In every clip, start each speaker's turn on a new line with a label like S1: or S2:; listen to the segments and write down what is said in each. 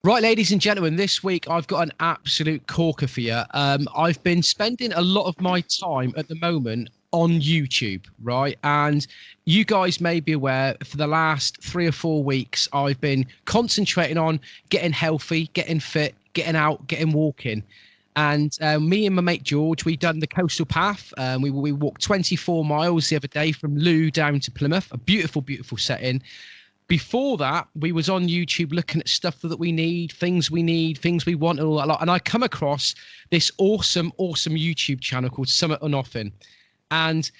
S1: Right, ladies and gentlemen, this week I've got an absolute corker for you. I've been spending a lot of my time at the moment on YouTube, right? And you guys may be aware for the last 3 or 4 weeks, I've been concentrating on getting healthy, getting fit, getting out, getting walking. And me and my mate George, we done the coastal path. We walked 24 miles the other day from Looe down to Plymouth. A beautiful, beautiful setting. Before that, we was on YouTube looking at stuff that we need, things we want, and all that lot. And I come across this awesome YouTube channel called Summit or Nothing. And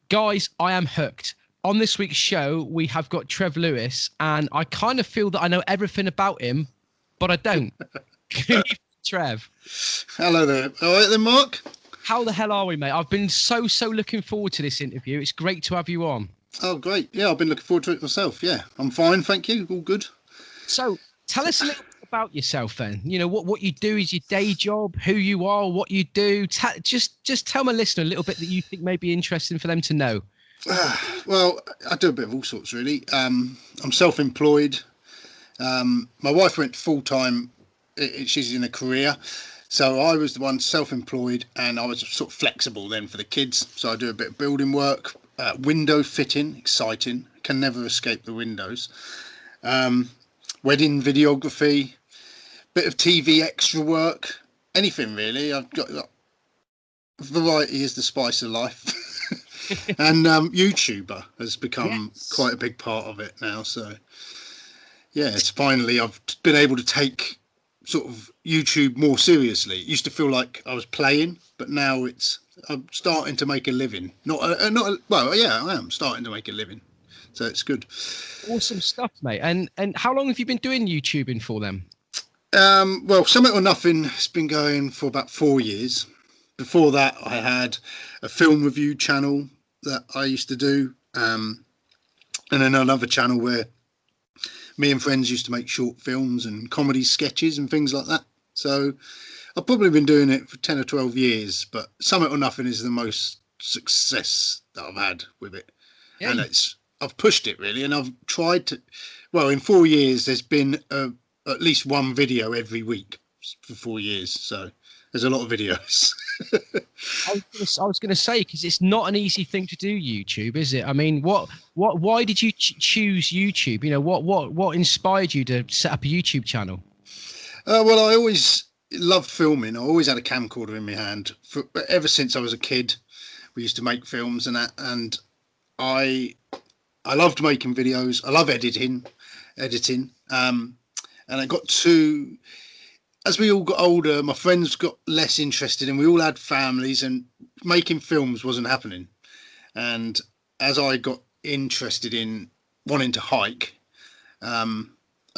S1: guys, I am hooked. On this week's show, we have got Trev Lewis, and I kind of feel that I know everything about him, but I don't. Trev.
S2: Hello there. All right then, Mark?
S1: How the hell are we, mate? I've been so looking forward to this interview. It's great to have you on.
S2: Oh, great. Yeah, I've been looking forward to it myself. Yeah, I'm fine, thank you. All good.
S1: So tell us a little bit about yourself then. You know, what you do is your day job, who you are, what you do. Just tell my listener a little bit that you think may be interesting for them to know.
S2: Well, I do a bit of all sorts, really. I'm self-employed. My wife went full-time. She's in a career. So I was the one self-employed, and I was sort of flexible then for the kids. So I do a bit of building work. Window fitting, exciting, can never escape the windows. Wedding videography, bit of TV extra work, anything really. I've got variety is the spice of life. And YouTuber has become quite a big part of it now. So yeah, it's finally I've been able to take sort of YouTube more seriously. It used to feel like I was playing, but now I'm starting to make a living. I am starting to make a living, so it's good.
S1: Awesome stuff, mate. And how long have you been doing YouTubing for them?
S2: Well, Summit or Nothing has been going for about 4 years. Before that, I had a film review channel that I used to do, and then another channel where me and friends used to make short films and comedy sketches and things like that. So I've probably been doing it for 10 or 12 years, but Summit or Nothing is the most success that I've had with it. Yeah. And I've pushed it really, and I've tried to, well, in 4 years, there's been at least one video every week for 4 years. So there's a lot of videos.
S1: I was going to say, because it's not an easy thing to do, YouTube, is it? I mean, why did you choose YouTube? You know, what inspired you to set up a YouTube channel?
S2: Well, I always loved filming. I always had a camcorder in my hand. Ever since I was a kid, we used to make films and that. And I loved making videos. I love editing. And I got to, as we all got older, my friends got less interested, and we all had families, and making films wasn't happening. And as I got interested in wanting to hike, I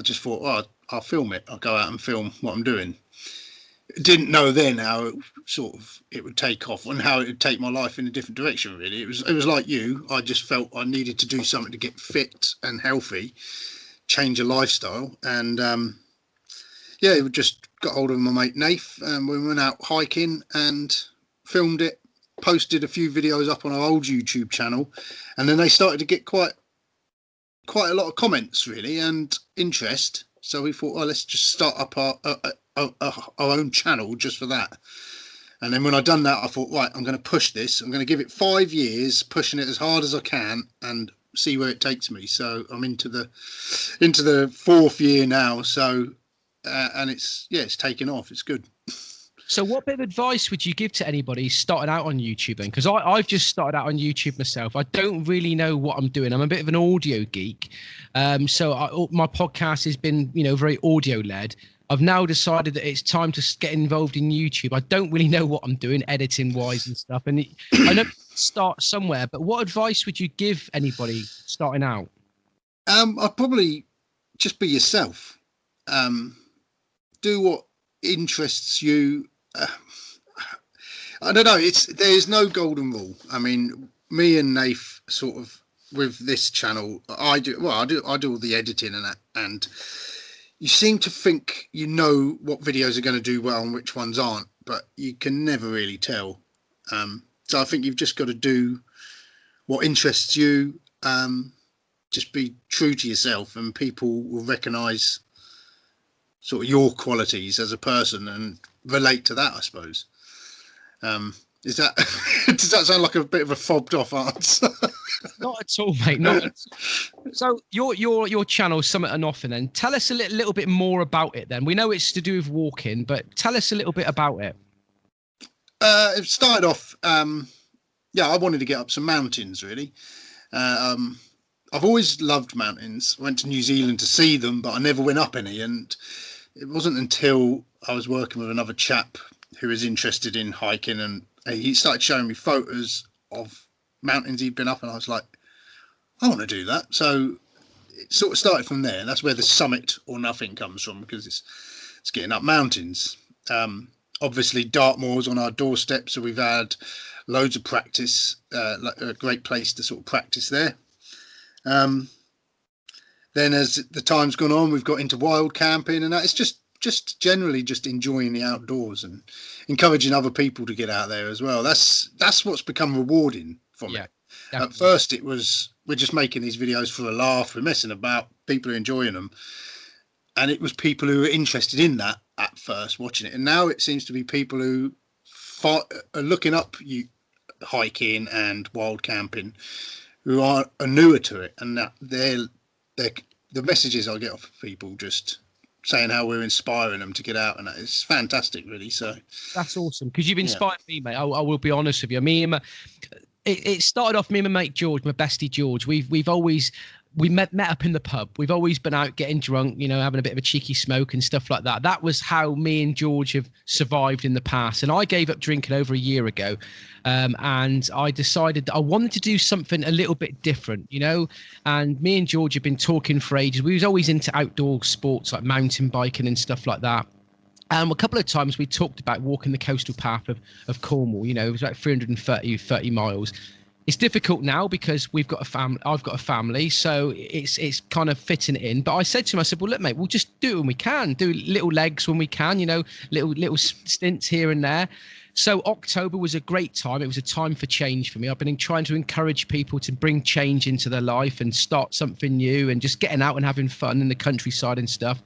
S2: just thought, well, I'll film it. I'll go out and film what I'm doing. Didn't know then how it would take off and how it would take my life in a different direction. Really, it was like you. I just felt I needed to do something to get fit and healthy, change a lifestyle, and we just got hold of my mate Nath, and we went out hiking and filmed it. Posted a few videos up on our old YouTube channel, and then they started to get quite a lot of comments really and interest. So we thought, let's just start up our own channel just for that. And then when I done that, I thought, right, I'm going to push this. I'm going to give it 5 years, pushing it as hard as I can, and see where it takes me. So I'm into the 4th year now. So and it's taken off. It's good.
S1: So what bit of advice would you give to anybody starting out on YouTube then? Because I've just started out on YouTube myself. I don't really know what I'm doing. I'm a bit of an audio geek. So my podcast has been, very audio led. I've now decided that it's time to get involved in YouTube. I don't really know what I'm doing editing wise and stuff. And I know start somewhere, but what advice would you give anybody starting out?
S2: I'd probably just be yourself. Do what interests you. I don't know. There's no golden rule. I mean, me and Nath sort of with this channel, I do all the editing and that, and you seem to think you know what videos are going to do well and which ones aren't, but you can never really tell. So I think you've just got to do what interests you. Just be true to yourself, and people will recognise sort of your qualities as a person and relate to that, I suppose. Is that does that sound like a bit of a fobbed off answer?
S1: Not at all, mate. Not at all. So your channel, Summit and Nothing, then tell us a little bit more about it. Then we know it's to do with walking, but tell us a little bit about it.
S2: It started off. I wanted to get up some mountains. Really, I've always loved mountains. Went to New Zealand to see them, but I never went up any. And it wasn't until I was working with another chap who was interested in hiking, and he started showing me photos of mountains he'd been up, and I was like, I want to do that. So it sort of started from there. That's where the Summit or Nothing comes from, because it's getting up mountains. Obviously Dartmoor's on our doorstep, so we've had loads of practice, like a great place to sort of practice there. Then as the time's gone on, we've got into wild camping, and that. It's just generally just enjoying the outdoors and encouraging other people to get out there as well. That's what's become rewarding for me. Definitely. At first it was, we're just making these videos for a laugh, we're messing about, people are enjoying them, and it was people who were interested in that at first watching it, and now it seems to be people who are looking up hiking and wild camping, who are newer to it, and that they're the messages I get off of people just saying how we're inspiring them to get out, and it's fantastic, really. So
S1: that's awesome, because you've inspired me, mate. I will be honest with you. It started off me and my mate George, my bestie George. We met up in the pub. We've always been out getting drunk, having a bit of a cheeky smoke and stuff like that. That was how me and George have survived in the past. And I gave up drinking over a year ago. And I decided that I wanted to do something a little bit different, and me and George have been talking for ages. We was always into outdoor sports like mountain biking and stuff like that. A couple of times we talked about walking the coastal path of Cornwall. It was about 30 miles. It's difficult now because we've got a family. I've got a family, so it's kind of fitting it in. But I said to him, I said, well, look, mate, we'll just do it when we can. Do little legs when we can, little stints here and there. So October was a great time. It was a time for change for me. I've been trying to encourage people to bring change into their life and start something new and just getting out and having fun in the countryside and stuff.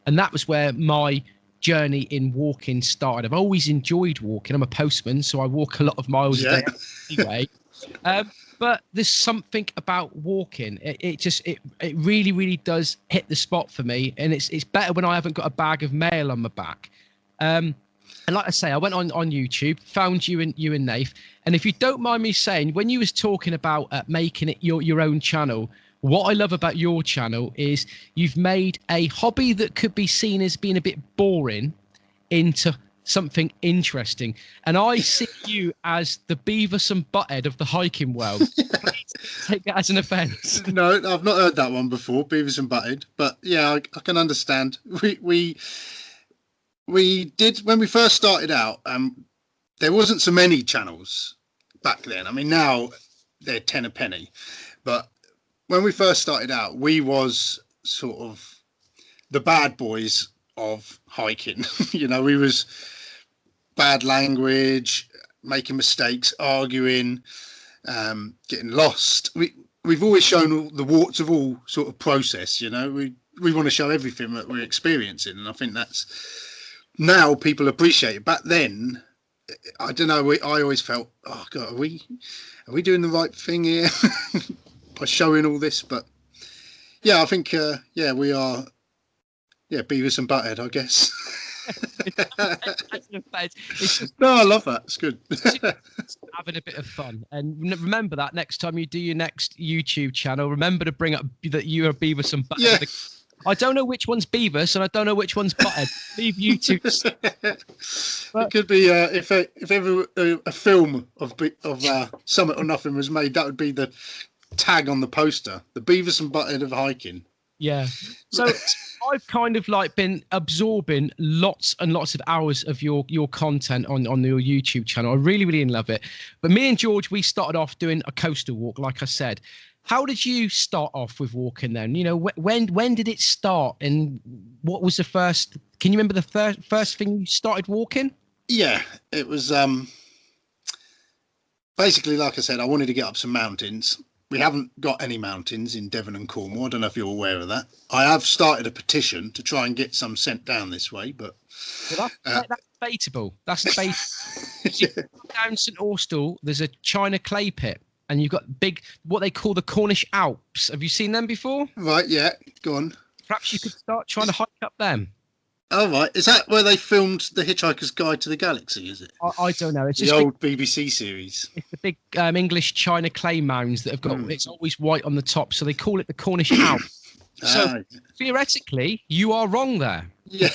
S1: And that was where my journey in walking started. I've always enjoyed walking. I'm a postman, so I walk a lot of miles a day anyway. But there's something about walking. It really, really does hit the spot for me, and it's better when I haven't got a bag of mail on my back. And like I say, I went on YouTube, found you and Nath, and if you don't mind me saying, when you was talking about making it your own channel, what I love about your channel is you've made a hobby that could be seen as being a bit boring into something interesting, and I see you as the Beavis and Butthead of the hiking world. Please take that as an offence.
S2: No, I've not heard that one before, Beavis and Butthead, but yeah, I can understand. We did when we first started out. There wasn't so many channels back then. I mean, now they're 10 a penny, but when we first started out, we was sort of the bad boys of hiking. We was bad language, making mistakes, arguing, getting lost. We've always shown all the warts of all sort of process. We want to show everything that we're experiencing, and I think that's now people appreciate it. Back then, I don't know. I always felt, oh God, are we doing the right thing here by showing all this? But yeah, I think we are. Yeah, Beavis and Butthead, I guess. No, I love that. It's good.
S1: Having a bit of fun, and remember that next time you do your next YouTube channel, remember to bring up that you are Beavis and Butthead. Yeah. I don't know which one's Beavis and I don't know which one's Butthead. Leave you two.
S2: It could be if ever a film of Summit or Nothing was made, that would be the tag on the poster: the Beavis and Butthead of hiking. Yeah.
S1: So I've kind of been absorbing lots and lots of hours of your content on your YouTube channel. I really, really love it. But me and George, we started off doing a coastal walk, like I said. How did you start off with walking then? When did it start, and what was the first? Can you remember the first thing you started walking?
S2: Yeah, it was basically, like I said, I wanted to get up some mountains. we haven't got any mountains in Devon and Cornwall. I don't know if you're aware of that. I have started a petition to try and get some sent down this way, but
S1: Well, that's debatable. That's debatable.
S2: yeah.
S1: Down St Austell, there's a China clay pit, and you've got big, what they call the Cornish Alps. Have you seen them before?
S2: Right, yeah, go on.
S1: Perhaps you could start trying to hike up them.
S2: Oh, right. Is that where they filmed The Hitchhiker's Guide to the Galaxy, is it?
S1: I don't know. It's
S2: the
S1: just
S2: old BBC series.
S1: It's the big English China clay mounds that have got, it's always white on the top, so they call it the Cornish Alps. So theoretically, you are wrong there.
S2: Yeah.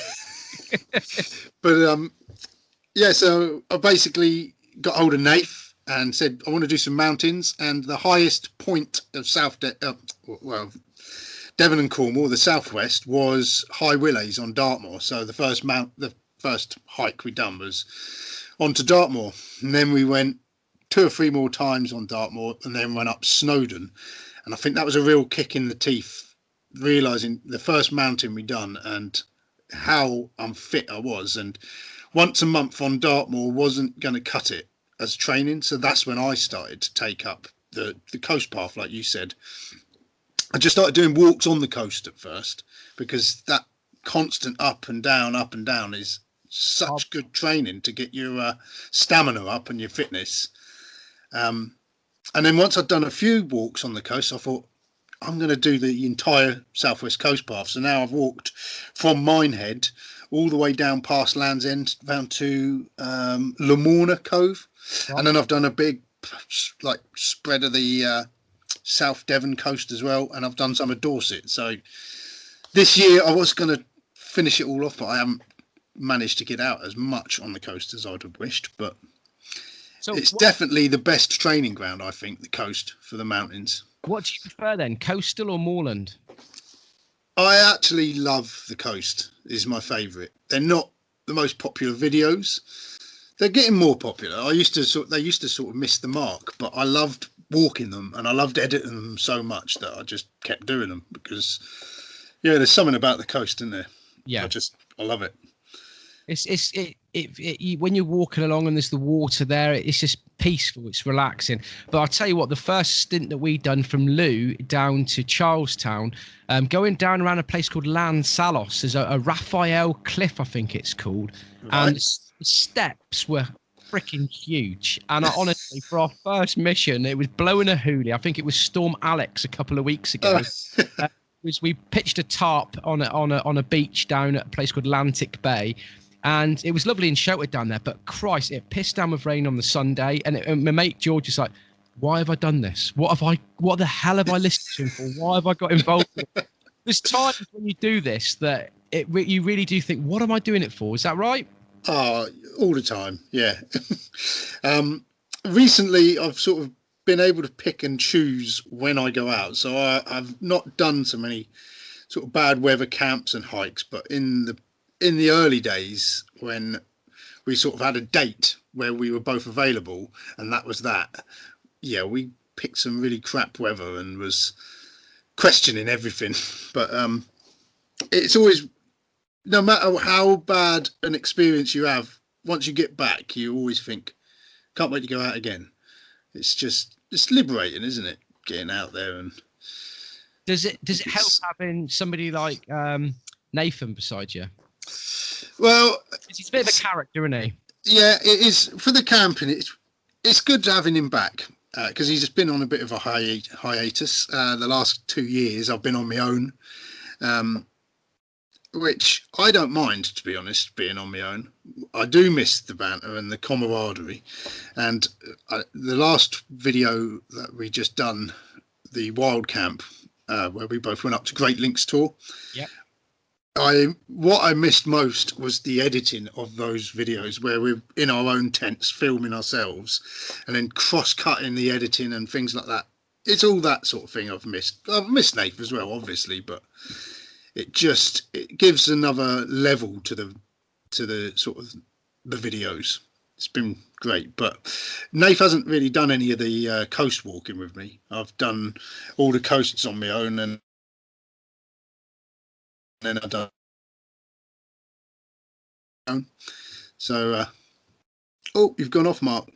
S2: But yeah, so I basically got hold of Nath and said I want to do some mountains, and the highest point of Devon and Cornwall, the southwest, was High Willets on Dartmoor. So the first hike we done was onto Dartmoor, and then we went 2 or 3 more times on Dartmoor, and then went up Snowdon. And I think that was a real kick in the teeth, realizing the first mountain we done and how unfit I was. And once a month on Dartmoor wasn't going to cut it as training, so that's when I started to take up the coast path, like you said. I just started doing walks on the coast at first, because that constant up and down is such good training to get your stamina up and your fitness. And then once I'd done a few walks on the coast, I thought, I'm going to do the entire Southwest Coast Path. So now I've walked from Minehead all the way down past Land's End down to Lamorna Cove. Right. And then I've done a big spread of the South Devon coast as well, and I've done some of Dorset. So this year I was going to finish it all off, but I haven't managed to get out as much on the coast as I'd have wished. But it's definitely the best training ground, I think, the coast for the mountains.
S1: What do you prefer then, coastal or moorland?
S2: I actually love the coast. Is my favourite. They're not the most popular videos. They're getting more popular. They used to sort of miss the mark, but I loved walking them and I loved editing them so much that I just kept doing them, because there's something about the coast, isn't there?
S1: Yeah,
S2: I love it.
S1: When you're walking along and there's the water there, it's just peaceful, it's relaxing. But I'll tell you what, the first stint that we done from Lou down to Charlestown, going down around a place called Lan Salos, there's a Raphael Cliff, I think it's called, right. And the steps were freaking huge. And honestly, for our first mission, it was blowing a hoolie. I think it was Storm Alex a couple of weeks ago. We pitched a tarp on a beach down at a place called Atlantic Bay. And it was lovely and sheltered down there, but Christ, it pissed down with rain on the Sunday. And my mate George was like, "Why have I done this? What the hell have I listened to for? Why have I got involved?" There's times when you do this that you really do think, "What am I doing it for?" Is that right?
S2: Oh, all the time, yeah. Recently, I've sort of been able to pick and choose when I go out, so I've not done so many sort of bad weather camps and hikes, but in the early days when we sort of had a date where we were both available, and that was that. Yeah, we picked some really crap weather and was questioning everything. But it's always, no matter how bad an experience you have, once you get back, you always think, can't wait to go out again. It's liberating, isn't it? Getting out there. And
S1: does it help having somebody like Nathan beside you?
S2: Well,
S1: he's a bit of a character, isn't he?
S2: Yeah, it is. For the camping, it's good having him back, because he's just been on a bit of a hiatus. The last 2 years I've been on my own, which I don't mind, to be honest, being on my own. I do miss the banter and the camaraderie. And the last video that we just done, the wild camp, where we both went up to Great Links Tour.
S1: Yeah.
S2: What I missed most was the editing of those videos, where we're in our own tents filming ourselves and then cross-cutting the editing and things like that. It's all that sort of thing I've missed. I've missed Nath as well, obviously, but it gives another level to the sort of the videos. It's been great, but Nath hasn't really done any of the coast walking with me. I've done all the coasts on my own, and then I've done. So, oh, you've gone off, Mark.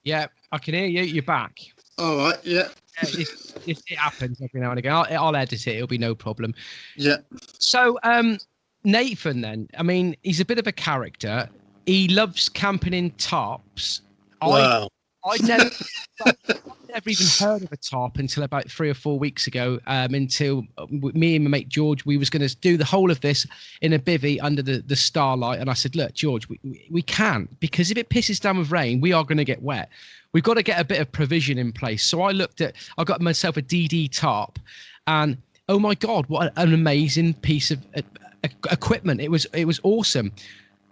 S1: Yeah, I can hear you. You're back.
S2: All right, yeah.
S1: It happens every now and again. I'll edit it. It'll be no problem.
S2: Yeah.
S1: So, Nathan, then, I mean, he's a bit of a character. He loves camping in tarps.
S2: Wow.
S1: I'd never even heard of a tarp until about 3 or 4 weeks ago. Until me and my mate George, we was going to do the whole of this in a bivvy under the starlight, and I said, "Look, George, we can't, because if it pisses down with rain, we are going to get wet. We've got to get a bit of provision in place." So I got myself a DD tarp, and oh my God, what an amazing piece of equipment! It was awesome,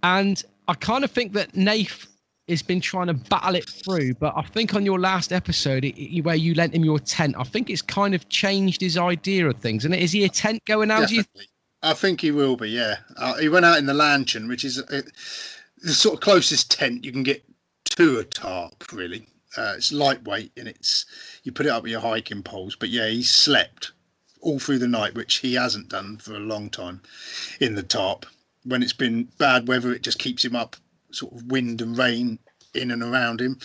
S1: and I kind of think that Nath has been trying to battle it through, but I think on your last episode where you lent him your tent, I think it's kind of changed his idea of things. And is he a tent goer now?
S2: Definitely. I think he will be, yeah. He went out in the lantern, which is the sort of closest tent you can get to a tarp, really. It's lightweight, and you put it up with your hiking poles. But yeah, he slept all through the night, which he hasn't done for a long time in the tarp. When it's been bad weather, it just keeps him up, sort of wind and rain in and around him.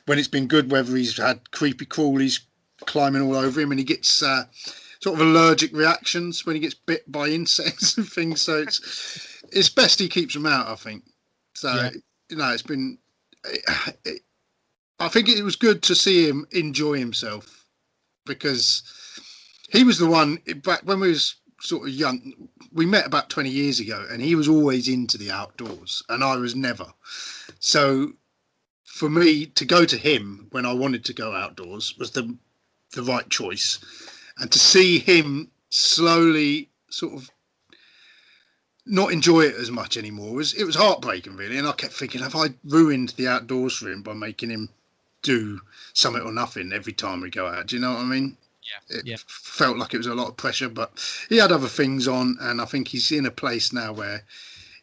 S2: When it's been good weather, he's had creepy crawlies climbing all over him, and he gets sort of allergic reactions when he gets bit by insects and things. So it's best he keeps them out, I think. So it's been. I think it was good to see him enjoy himself, because he was the one back when we was sort of young. We met about 20 years ago, and he was always into the outdoors, and I was never. So for me to go to him when I wanted to go outdoors was the right choice. And to see him slowly sort of not enjoy it as much anymore, it was heartbreaking, really. And I kept thinking, have I ruined the outdoors for him by making him do something or nothing every time we go out? Do you know what I mean? It felt like it was a lot of pressure, but he had other things on, and I think he's in a place now where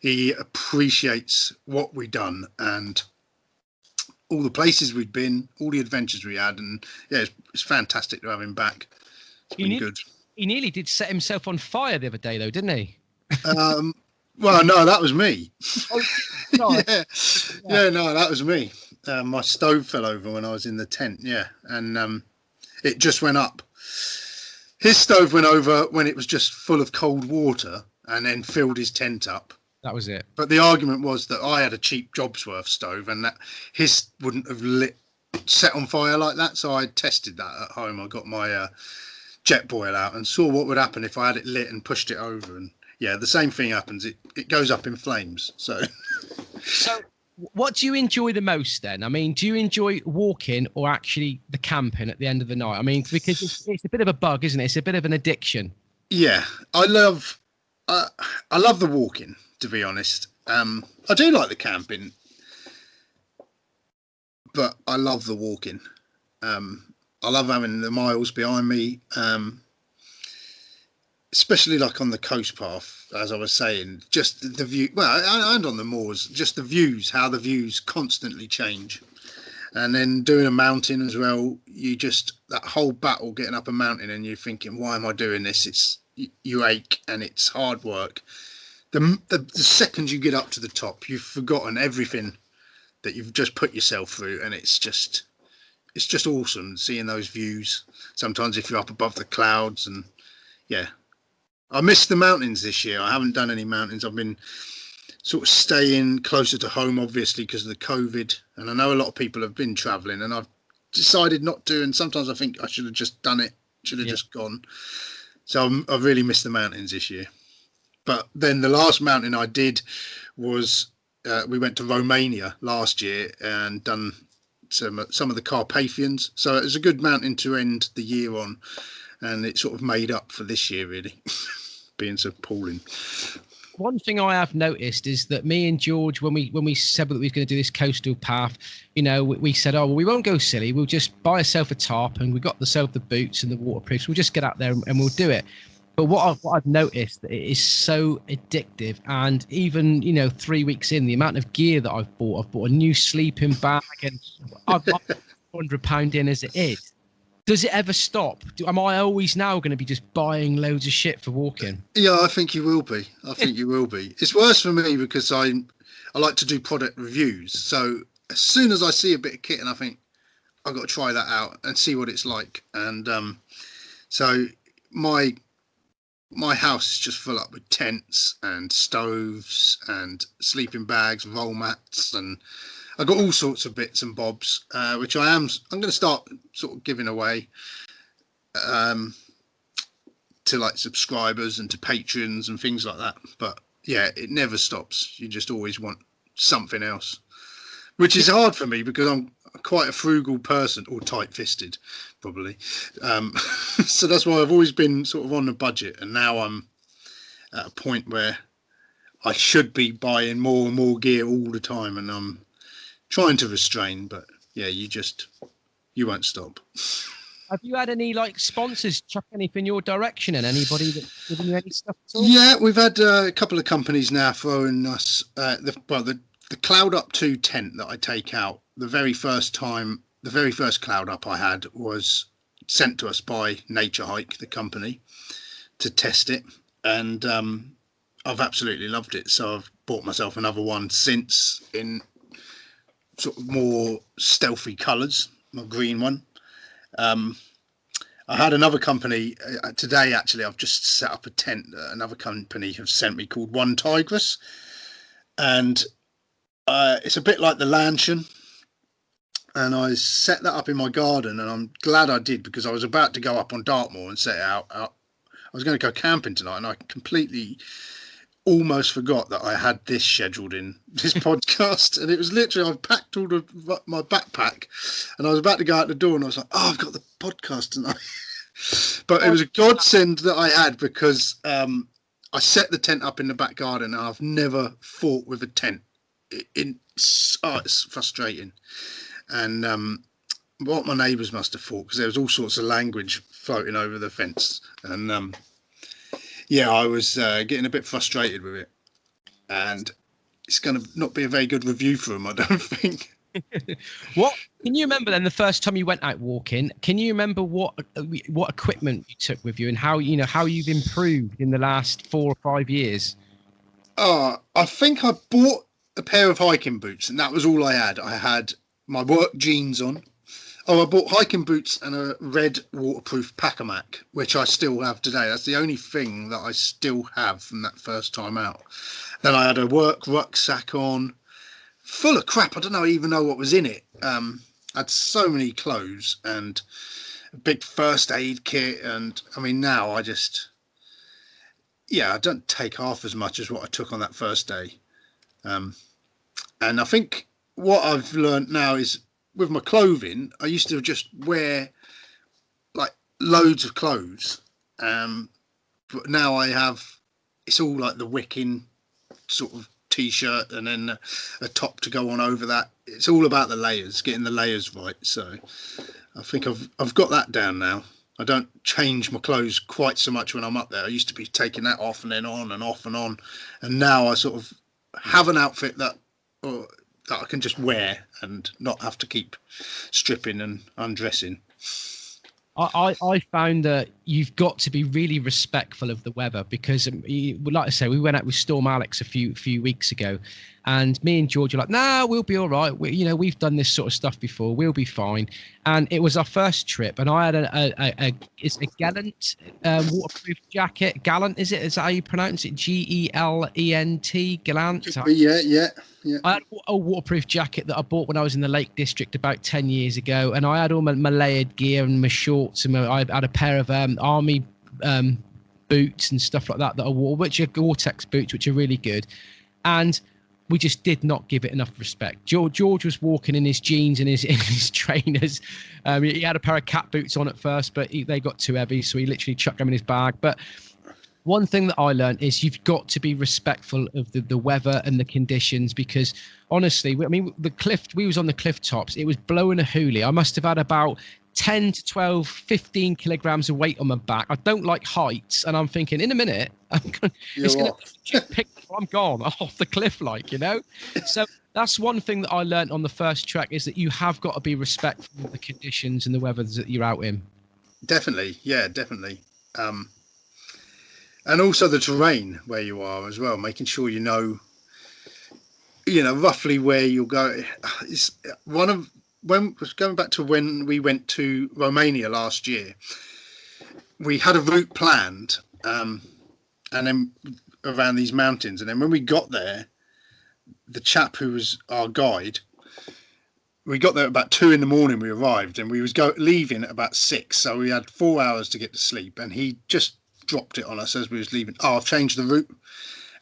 S2: he appreciates what we've done and all the places we've been, all the adventures we had, and yeah, it's fantastic to have him back. It's been good.
S1: He nearly did set himself on fire the other day, though, didn't he?
S2: Well, no, that was me.
S1: Oh, no.
S2: No, that was me. My stove fell over when I was in the tent, and it just went up. His stove went over when it was just full of cold water, and then filled his tent up.
S1: That was it.
S2: But the argument was that I had a cheap Jobsworth stove, and that his wouldn't have set on fire like that. So I tested that at home. I got my jet boil out and saw what would happen if I had it lit and pushed it over. And yeah, the same thing happens. It goes up in flames. So
S1: what do you enjoy the most then? I mean, do you enjoy walking or actually the camping at the end of the night? I mean, because it's a bit of a bug, isn't it? It's a bit of an addiction.
S2: Yeah, I love the walking, to be honest. I do like the camping, but I love the walking. I love having the miles behind me, especially like on the coast path, as I was saying. Just the view, well, and on the moors, just the views, how the views constantly change. And then doing a mountain as well, that whole battle getting up a mountain, and you're thinking, why am I doing this? You ache, and it's hard work. The second you get up to the top, you've forgotten everything that you've just put yourself through, and it's just awesome seeing those views. Sometimes if you're up above the clouds, and yeah, I missed the mountains this year. I haven't done any mountains. I've been sort of staying closer to home, obviously, because of the COVID, and I know a lot of people have been traveling, and I've decided not to, and sometimes I think I should have just done it, should have just gone. So I've really missed the mountains this year. But then the last mountain I did was we went to Romania last year and done some of the Carpathians. So it was a good mountain to end the year on, and it sort of made up for this year, really, being so appalling.
S1: One thing I have noticed is that me and George, when we said that we were going to do this coastal path, we said, oh, well, we won't go silly. We'll just buy ourselves a tarp, and we've got ourselves the boots and the waterproofs. We'll just get out there and we'll do it. But what I've noticed, that it is so addictive. And even, 3 weeks in, the amount of gear that I've bought a new sleeping bag, and I've got £100 in as it is. Does it ever stop? Am I always now going to be just buying loads of shit for walking?
S2: Yeah, I think you will be. It's worse for me because I like to do product reviews. So as soon as I see a bit of kit and I think, I've got to try that out and see what it's like. And so my house is just full up with tents and stoves and sleeping bags, roll mats, and I've got all sorts of bits and bobs, which I'm going to start sort of giving away to like subscribers and to patrons and things like that. But yeah, it never stops. You just always want something else, which is hard for me because I'm quite a frugal person, or tight-fisted probably. So that's why I've always been sort of on a budget, and now I'm at a point where I should be buying more and more gear all the time, and I'm trying to restrain. But yeah, you won't stop.
S1: Have you had any like sponsors chuck anything your direction, and anybody that's giving you any stuff at all?
S2: Yeah, we've had a couple of companies now throwing us the Cloud Up 2 tent that I take out. The very first Cloud Up I had was sent to us by Nature Hike, the company, to test it, and I've absolutely loved it. So I've bought myself another one since in sort of more stealthy colours, my green one. I had another company today, actually. I've just set up a tent that another company have sent me called One Tigress, and it's a bit like the Lantern, and I set that up in my garden, and I'm glad I did, because I was about to go up on Dartmoor and set it out. I was going to go camping tonight, and I completely almost forgot that I had this scheduled in this podcast, and it was literally, I packed all my backpack, and I was about to go out the door, and I was like, oh, I've got the podcast tonight. But it was a godsend that I had, because I set the tent up in the back garden, and I've never fought with a tent. It's frustrating. And what my neighbours must have thought, because there was all sorts of language floating over the fence, and yeah, I was getting a bit frustrated with it, and it's going to not be a very good review for them, I don't think.
S1: What can you remember then? The first time you went out walking, can you remember what equipment you took with you, and how you've improved in the last 4 or 5 years?
S2: I think I bought a pair of hiking boots, and that was all I had. I had my work jeans on. Oh, I bought hiking boots and a red waterproof Pacamac, which I still have today. That's the only thing that I still have from that first time out. Then I had a work rucksack on, full of crap. I don't even know what was in it. I had so many clothes and a big first aid kit. And I mean, now I don't take half as much as what I took on that first day. And I think what I've learned now is, with my clothing, I used to just wear like loads of clothes, but now it's all like the wicking sort of t-shirt, and then a top to go on over that. It's all about the layers, getting the layers right. So I think I've got that down now. I don't change my clothes quite so much when I'm up there. I used to be taking that off and then on and off and on, and now I sort of have an outfit that I can just wear and not have to keep stripping and undressing.
S1: I found that you've got to be really respectful of the weather, because like I say, we went out with Storm Alex a few weeks ago, and me and George were like, nah, we'll be all right. We've done this sort of stuff before. We'll be fine. And it was our first trip, and I had it's a Gallant waterproof jacket. Gallant, is it? Is that how you pronounce it? Gelent? Gallant?
S2: Yeah.
S1: I had a waterproof jacket that I bought when I was in the Lake District about 10 years ago, and I had all my layered gear and my shorts, and I had a pair of army boots and stuff like that I wore, which are Gore-Tex boots, which are really good. And we just did not give it enough respect. George was walking in his jeans and his trainers. He had a pair of cat boots on at first, but they got too heavy, so he literally chucked them in his bag. But one thing that I learned is you've got to be respectful of the weather and the conditions, because honestly, we was on the cliff tops. It was blowing a hoolie. I must have had about 10 to 12, 15 kilograms of weight on my back. I don't like heights, and I'm thinking, in a minute, I'm gone off the cliff, So that's one thing that I learned on the first trek, is that you have got to be respectful of the conditions and the weather that you're out in.
S2: Definitely, yeah, definitely. And also the terrain where you are as well, making sure you know roughly where you'll go. It's one of when going back to when we went to Romania last year, we had a route planned, and then around these mountains, and then when we got there, the chap who was our guide, we got there at about 2 a.m. We arrived, and we was leaving at about 6, so we had 4 hours to get to sleep, and he just dropped it on us as we was leaving. Oh, I've changed the route,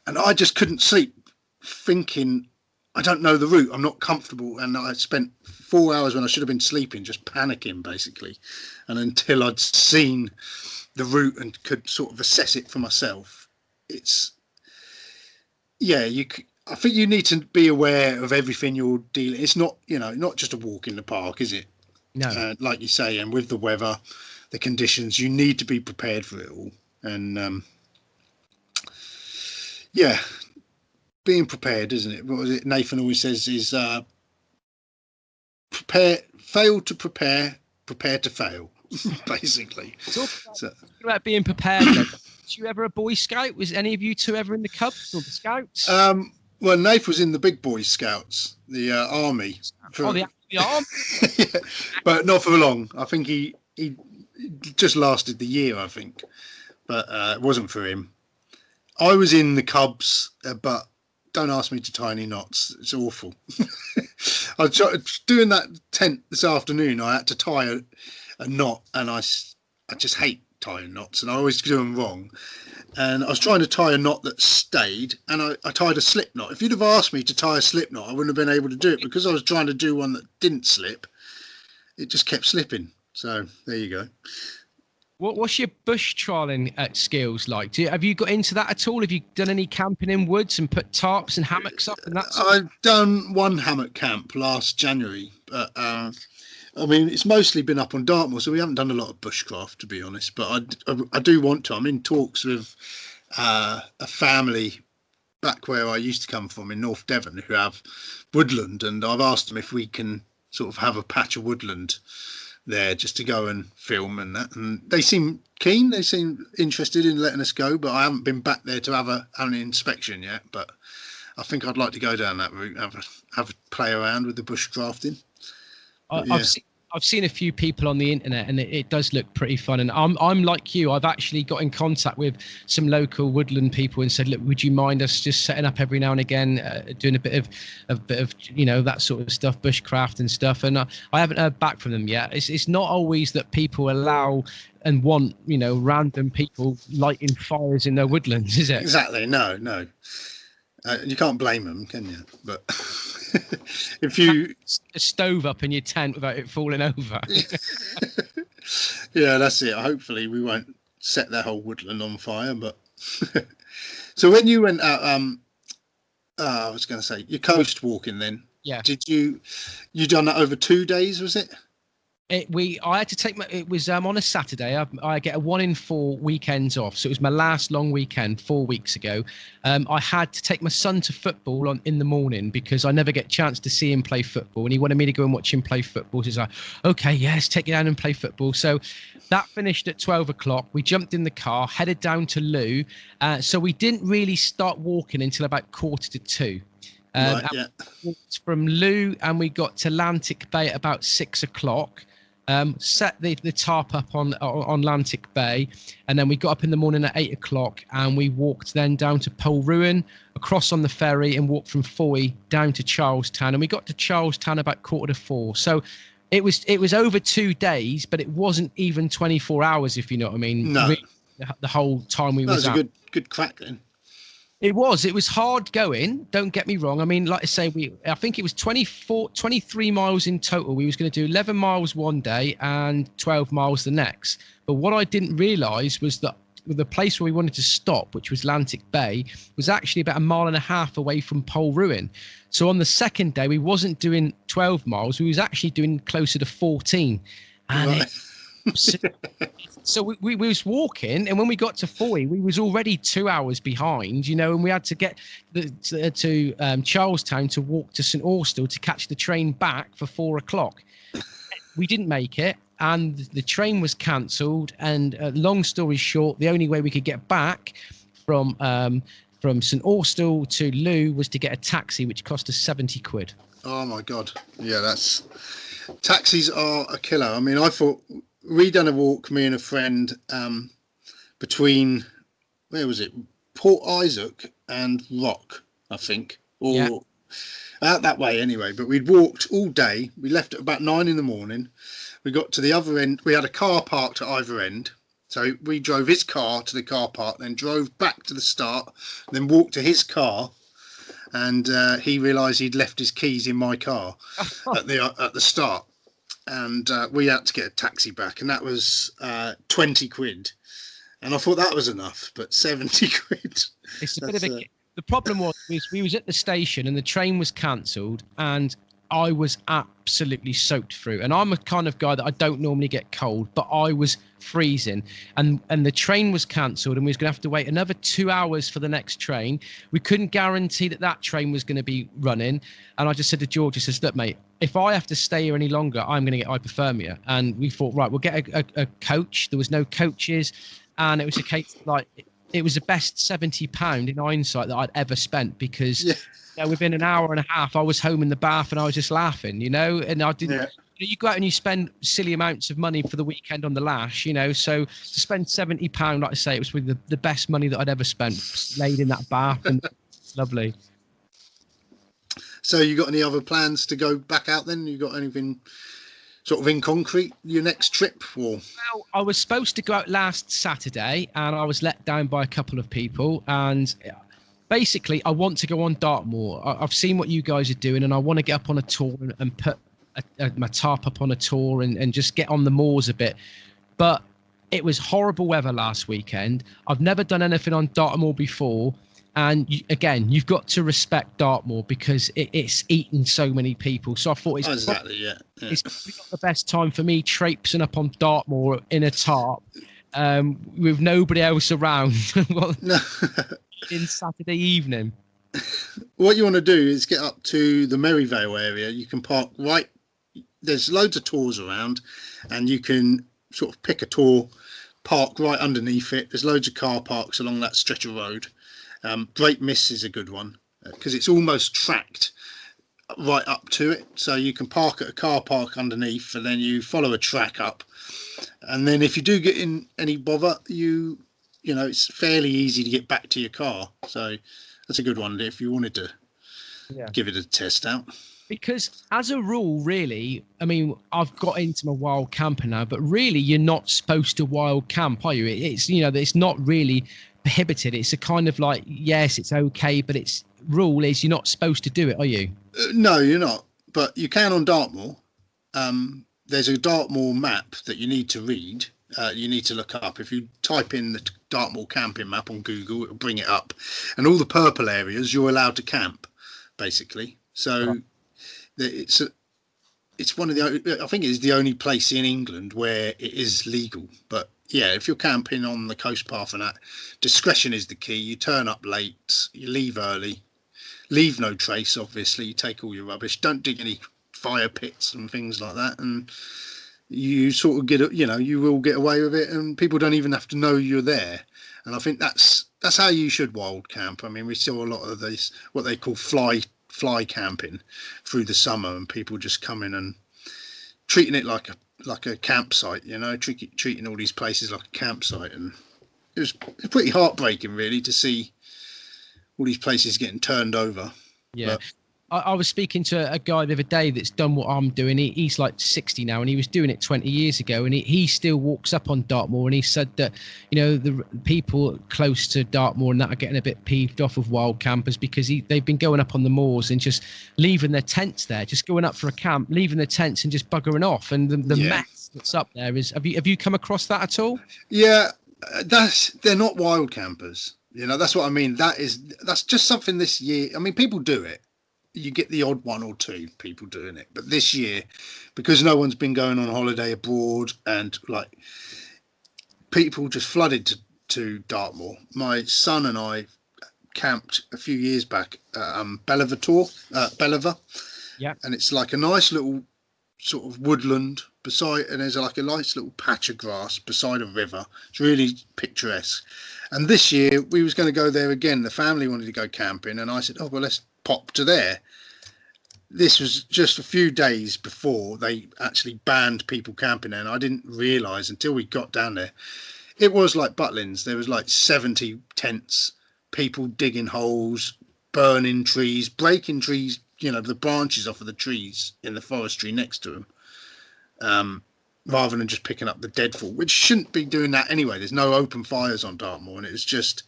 S2: and I just couldn't sleep, thinking, I don't know the route, I'm not comfortable, and I spent 4 hours when I should have been sleeping, just panicking basically, and until I'd seen the route and could sort of assess it for myself, it's I think you need to be aware of everything you're dealing. It's not, not just a walk in the park, is it?
S1: No.
S2: Like you say, and with the weather, the conditions, you need to be prepared for it all. And being prepared, isn't it? What was it Nathan always says is fail to prepare, prepare to fail, basically.
S1: Talk about being prepared. Was you ever a Boy Scout? Was any of you two ever in the Cubs or the Scouts?
S2: Well, Nath was in the Big Boy Scouts, the army.
S1: The army?
S2: Yeah, but not for long. I think he just lasted the year, I think. But it wasn't for him. I was in the Cubs, but don't ask me to tie any knots. It's awful. I was doing that tent this afternoon. I had to tie a knot, and I just hate tying knots, and I always do them wrong. And I was trying to tie a knot that stayed, and I tied a slip knot. If you'd have asked me to tie a slip knot, I wouldn't have been able to do it, because I was trying to do one that didn't slip. It just kept slipping. So there you go.
S1: What's your bush trialing skills like? Have you got into that at all? Have you done any camping in woods and put tarps and hammocks up and that?
S2: I've done one hammock camp last January, but I mean, it's mostly been up on Dartmoor, so we haven't done a lot of bushcraft, to be honest. But I do want to. I'm in talks with a family back where I used to come from in North Devon who have woodland, and I've asked them if we can sort of have a patch of woodland there just to go and film and that. And they seem keen. They seem interested in letting us go, but I haven't been back there to have an inspection yet. But I think I'd like to go down that route, have a play around with the bushcrafting.
S1: I've seen a few people on the internet, and it does look pretty fun. And I'm like you. I've actually got in contact with some local woodland people and said, look, would you mind us just setting up every now and again, doing a bit of that sort of stuff, bushcraft and stuff. And I haven't heard back from them yet. It's not always that people allow and want random people lighting fires in their woodlands, is it?
S2: Exactly. No. You can't blame them, can you? But if you
S1: a stove up in your tent without it falling over.
S2: Yeah, that's it. Hopefully we won't set that whole woodland on fire. But so when you went out, I was going to say your coast walking. Then did you done that over 2 days? Was it?
S1: I had to take it was on a Saturday. I get a 1 in 4 weekends off, so it was my last long weekend 4 weeks ago. I had to take my son to football in the morning because I never get a chance to see him play football, and he wanted me to go and watch him play football. So he's like, okay, yes, take you down and play football. So that finished at 12 o'clock. We jumped in the car, headed down to Loo. So we didn't really start walking until about 1:45. From Loo, and we got to Atlantic Bay at about 6 o'clock. Set the tarp up on Atlantic Bay, and then we got up in the morning at 8 o'clock, and we walked then down to Polruan, across on the ferry, and walked from Foy down to Charlestown, and we got to Charlestown about 3:45. So it was over 2 days, but it wasn't even 24 hours, if you know what I mean.
S2: No.
S1: Really, the whole time we was
S2: out.
S1: That was
S2: a good crack then.
S1: It was hard going. Don't get me wrong. I mean, like I say, I think it was 23 miles in total. We was going to do 11 miles one day and 12 miles the next. But what I didn't realise was that the place where we wanted to stop, which was Atlantic Bay, was actually about 1.5 miles away from Polruan. So on the second day, we wasn't doing 12 miles. We was actually doing closer to 14. And
S2: right.
S1: So we was walking, and when we got to Foy, we was already 2 hours behind, and we had to get to Charlestown to walk to St Austell to catch the train back for 4 o'clock. We didn't make it, and the train was cancelled. And long story short, the only way we could get back from St Austell to Loo was to get a taxi, which cost us 70 quid.
S2: Oh my God! Yeah, Taxis are a killer. I mean, I thought we done a walk, me and a friend, between, where was it? Port Isaac and Rock, I think, or out that way anyway. But we'd walked all day. We left at about 9 in the morning. We got to the other end. We had a car parked at either end. So we drove his car to the car park, then drove back to the start, then walked to his car. And he realised he'd left his keys in my car at the start. And we had to get a taxi back. And that was 20 quid. And I thought that was enough, but 70 quid.
S1: It's a bit of a... The problem was we was at the station and the train was cancelled and I was absolutely soaked through. And I'm a kind of guy that I don't normally get cold, but I was freezing. And the train was cancelled and we was going to have to wait another 2 hours for the next train. We couldn't guarantee that train was going to be running. And I just said to George, I says, look, mate, if I have to stay here any longer, I'm going to get hypothermia. And we thought, right, we'll get a coach. There was no coaches. And it was a case like it was the best £70 in hindsight that I'd ever spent because within an hour and a half I was home in the bath and I was just laughing, and I didn't. You go out and you spend silly amounts of money for the weekend on the lash, so to spend £70, like I say, it was really the best money that I'd ever spent, laid in that bath, and it's lovely.
S2: So you got any other plans to go back out then? You got anything sort of in concrete, your next trip? Or?
S1: Well, I was supposed to go out last Saturday and I was let down by a couple of people, and basically I want to go on Dartmoor. I've seen what you guys are doing and I want to get up on a tour and put my tarp up on a tour and just get on the moors a bit. But it was horrible weather last weekend. I've never done anything on Dartmoor before. And again, you've got to respect Dartmoor because it's eaten so many people. So I thought it's
S2: it's probably not
S1: the best time for me traipsing up on Dartmoor in a tarp with nobody else around in Saturday evening.
S2: What you want to do is get up to the Merivale area. You can park there's loads of tours around and you can sort of pick a tour, park right underneath it. There's loads of car parks along that stretch of road. Great Miss is a good one because it's almost tracked right up to it, so you can park at a car park underneath and then you follow a track up, and then if you do get in any bother, it's fairly easy to get back to your car. So that's a good one if you wanted to give it a test out.
S1: Because as a rule, really, I mean, I've got into my wild camping now, but really you're not supposed to wild camp, are you? It's it's not really prohibited. It's a kind of like, yes, it's okay, but its rule is you're not supposed to do it, are you?
S2: No, you're not, but you can on Dartmoor. There's a Dartmoor map that you need to read. You need to look up. If you type in the Dartmoor camping map on Google, it'll bring it up, and all the purple areas you're allowed to camp, basically. So it's one of the, I think it's the only place in England where it is legal. But yeah, if you're camping on the coast path and that, discretion is the key. You turn up late, you leave early, leave no trace, obviously. You take all your rubbish, don't dig any fire pits and things like that, and you sort of get, you will get away with it, and people don't even have to know you're there. And I think that's how you should wild camp. I mean, we saw a lot of these, what they call fly camping through the summer, and people just come in and treating it like a campsite, treating all these places like a campsite. And it was pretty heartbreaking, really, to see all these places getting turned over.
S1: Yeah. But I was speaking to a guy the other day that's done what I'm doing. He's like 60 now, and he was doing it 20 years ago, and he still walks up on Dartmoor, and he said that, the people close to Dartmoor and that are getting a bit peeved off of wild campers because they've been going up on the moors and just leaving their tents there, just going up for a camp, leaving their tents and just buggering off. And the mess that's up there is, have you come across that at all?
S2: Yeah, they're not wild campers. That's what I mean. That's just something this year. I mean, people do it. You get the odd one or two people doing it, but this year, because no one's been going on holiday abroad and like people just flooded to Dartmoor. My son and I camped a few years back at Belliver.
S1: Yeah,
S2: and it's like a nice little sort of woodland beside, and there's like a nice little patch of grass beside a river. It's really picturesque. And this year we was going to go there again. The family wanted to go camping, and I said, "Oh well, let's pop to there." this was just a few days before they actually banned people camping there, and I didn't realise until we got down there. It was like Butlins. There was like 70 tents, people digging holes, burning trees, breaking trees, the branches off of the trees in the forestry next to them, rather than just picking up the deadfall, which shouldn't be doing that anyway. There's no open fires on Dartmoor, and it was just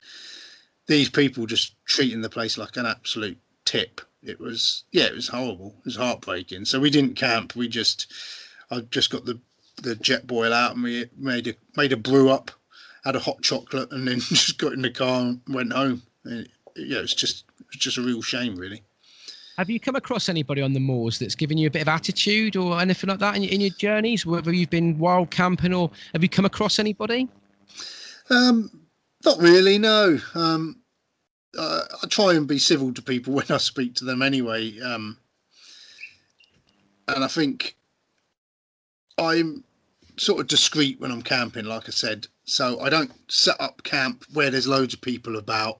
S2: these people just treating the place like an absolute tip. It was horrible. It was heartbreaking. So we didn't camp. I just got the jet boil out, and we made a brew up, had a hot chocolate, and then just got in the car and went home. And it's just a real shame, really.
S1: Have you come across anybody on the moors that's given you a bit of attitude or anything like that in your journeys, whether you've been wild camping, or have you come across anybody?
S2: Not really, no. I try and be civil to people when I speak to them anyway. And I think I'm sort of discreet when I'm camping, like I said. So I don't set up camp where there's loads of people about,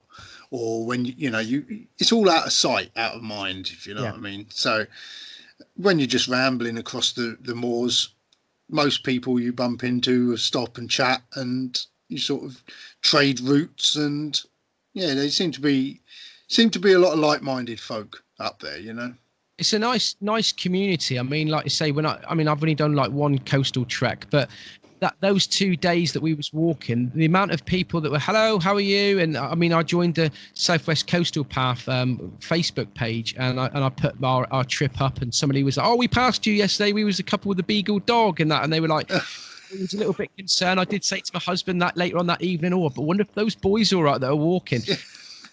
S2: or when it's all out of sight, out of mind, if you know what I mean. So when you're just rambling across the moors, most people you bump into stop and chat, and you sort of trade routes, and they seem to be a lot of like-minded folk up there,
S1: It's a nice community. I mean, like I say, I've only done like one coastal trek, but those 2 days that we was walking, the amount of people that were, hello, how are you? And I joined the Southwest Coastal Path Facebook page, and I put our trip up, and somebody was like, oh, we passed you yesterday. We was a couple with a beagle dog and that, and they were like, I was a little bit concerned. I did say to my husband that later on that evening, but I wonder if those boys are all right that are walking.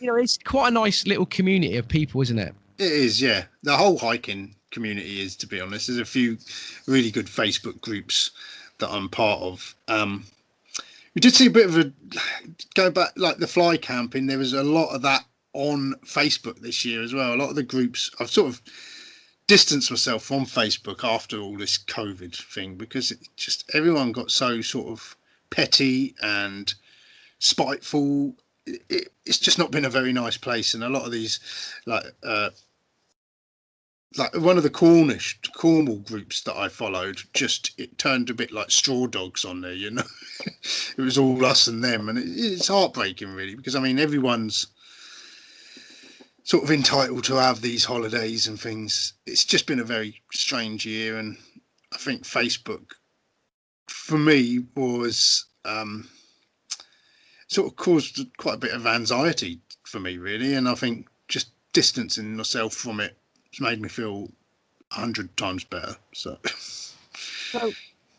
S1: It's quite a nice little community of people, isn't it?
S2: It is, yeah. The whole hiking community is, to be honest. There's a few really good Facebook groups that I'm part of. We did see a bit of go back, like the fly camping. There was a lot of that on Facebook this year as well. A lot of the groups, I've sort of distanced myself from Facebook after all this COVID thing, because everyone got so sort of petty and spiteful. It's just not been a very nice place, and a lot of these like one of the Cornwall groups that I followed, it turned a bit like straw dogs on there, It was all us and them, and it's heartbreaking, really, because everyone's sort of entitled to have these holidays and things. It's just been a very strange year, and I think Facebook for me was sort of caused quite a bit of anxiety for me, really, and I think just distancing myself from it made me feel 100 times better. So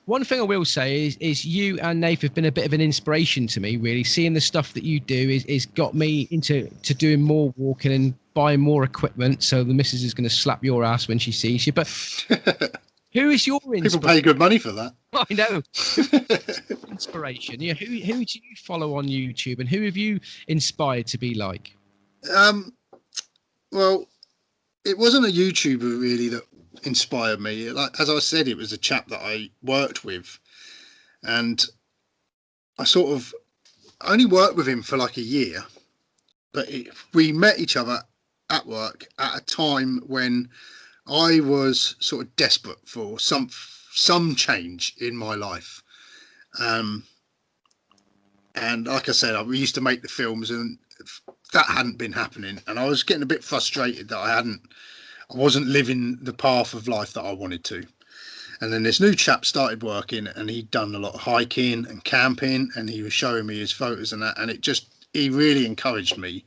S1: one thing I will say is you and Nath have been a bit of an inspiration to me, really. Seeing the stuff that you do is got me into doing more walking and buying more equipment. So the missus is going to slap your ass when she sees you. But who is your inspiration?
S2: People pay good money for that.
S1: I know. Inspiration. Yeah. Who do you follow on YouTube, and who have you inspired to be like?
S2: Well, it wasn't a YouTuber really that inspired me. Like, as I said, it was a chap that I worked with, and I sort of only worked with him for like a year, but we met each other at work at a time when I was sort of desperate for some change in my life. And like I said, we used to make the films, and that hadn't been happening, and I was getting a bit frustrated that I wasn't living the path of life that I wanted to. And then this new chap started working, and he'd done a lot of hiking and camping, and he was showing me his photos and that, and he really encouraged me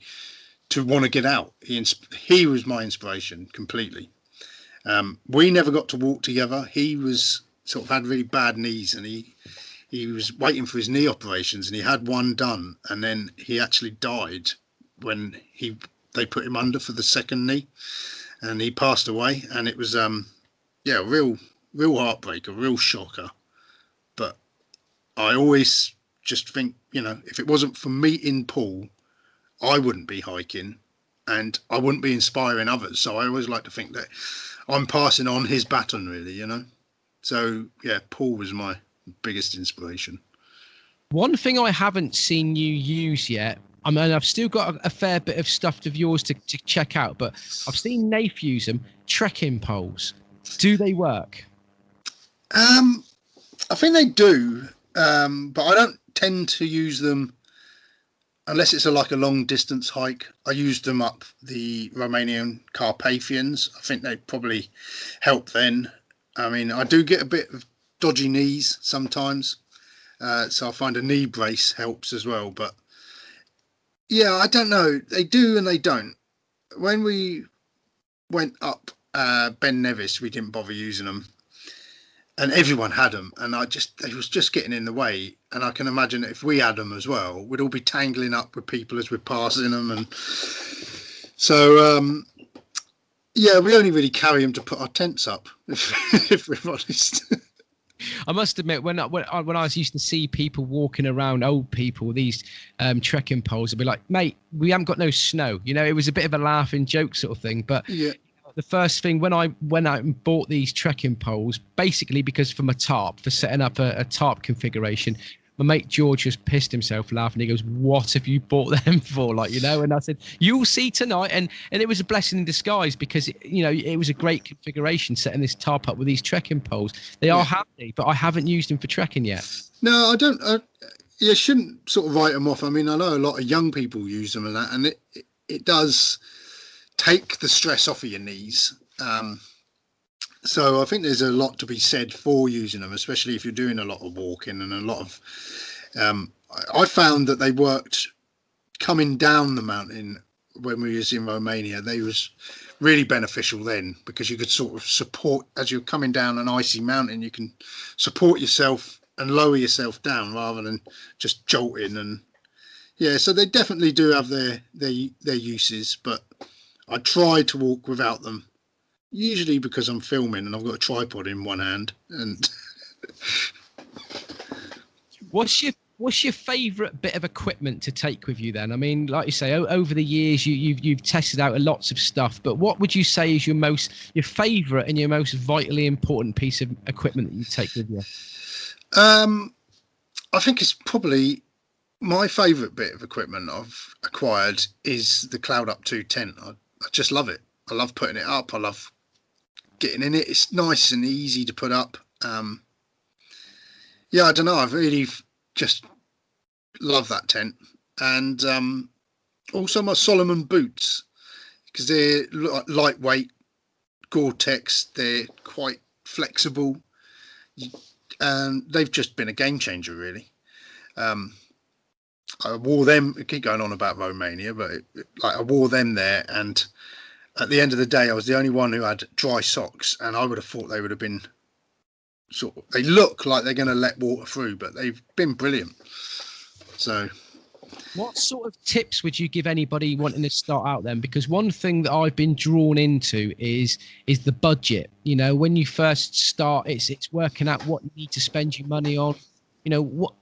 S2: to want to get out. He was my inspiration completely. We never got to walk together. He was sort of had really bad knees, and he was waiting for his knee operations, and he had one done, and then he actually died when they put him under for the second knee, and he passed away. And it was a real heartbreak, a real shocker. But I always just think, if it wasn't for meeting Paul, I wouldn't be hiking, and I wouldn't be inspiring others. So I always like to think that I'm passing on his baton, really, So yeah, Paul was my biggest inspiration.
S1: One thing I haven't seen you use yet, I mean, I've still got a fair bit of stuff of yours to check out, but I've seen Nath use them. Trekking poles. Do they work?
S2: I think they do, but I don't tend to use them unless it's like a long distance hike. I used them up the Romanian Carpathians. I think they probably help then. I mean, I do get a bit of dodgy knees sometimes, so I find a knee brace helps as well. But yeah, I don't know. They do and they don't. When we went up Ben Nevis, we didn't bother using them. And everyone had them, and it was just getting in the way. And I can imagine that if we had them as well, we'd all be tangling up with people as we're passing them. And so, yeah, we only really carry them to put our tents up, if we're honest.
S1: I must admit, when I was used to see people walking around, old people, these trekking poles, I'd be like, mate, we haven't got no snow. You know, it was a bit of a laughing joke sort of thing. But
S2: yeah.
S1: The first thing when I went out and bought these trekking poles, basically because for my tarp, for setting up a tarp configuration, my mate George just pissed himself laughing. He goes, "What have you bought them for?" Like, you know, and I said, "You'll see tonight." And it was a blessing in disguise because, you know, it was a great configuration setting this tarp up with these trekking poles. They are handy, but I haven't used them for trekking yet.
S2: No, I don't. You shouldn't sort of write them off. I mean, I know a lot of young people use them and that, and it does take the stress off of your knees. So I think there's a lot to be said for using them, especially if you're doing a lot of walking and a lot of. I found that they worked coming down the mountain when we was in Romania. They was really beneficial then because you could sort of support as you're coming down an icy mountain. You can support yourself and lower yourself down rather than just jolting. And yeah, so they definitely do have their uses, but I try to walk without them, usually because I'm filming and I've got a tripod in one hand. And
S1: what's your favourite bit of equipment to take with you then? I mean, like you say, over the years you've tested out lots of stuff, but what would you say is your favourite and your most vitally important piece of equipment that you take with you?
S2: I think it's probably my favourite bit of equipment I've acquired is the Cloud Up 2 tent. I just love it. I love putting it up. I love getting in it. It's nice and easy to put up. Yeah, I don't know. I really just love that tent. And also my Solomon boots, because they're lightweight, Gore-Tex. They're quite flexible. And they've just been a game changer, really. I wore them. I keep going on about Romania, but I wore them there, and at the end of the day, I was the only one who had dry socks, and I would have thought they would have been they look like they're going to let water through, but they've been brilliant. So,
S1: what sort of tips would you give anybody wanting to start out then? Because one thing that I've been drawn into is the budget. You know, when you first start, it's working out what you need to spend your money on. You know, what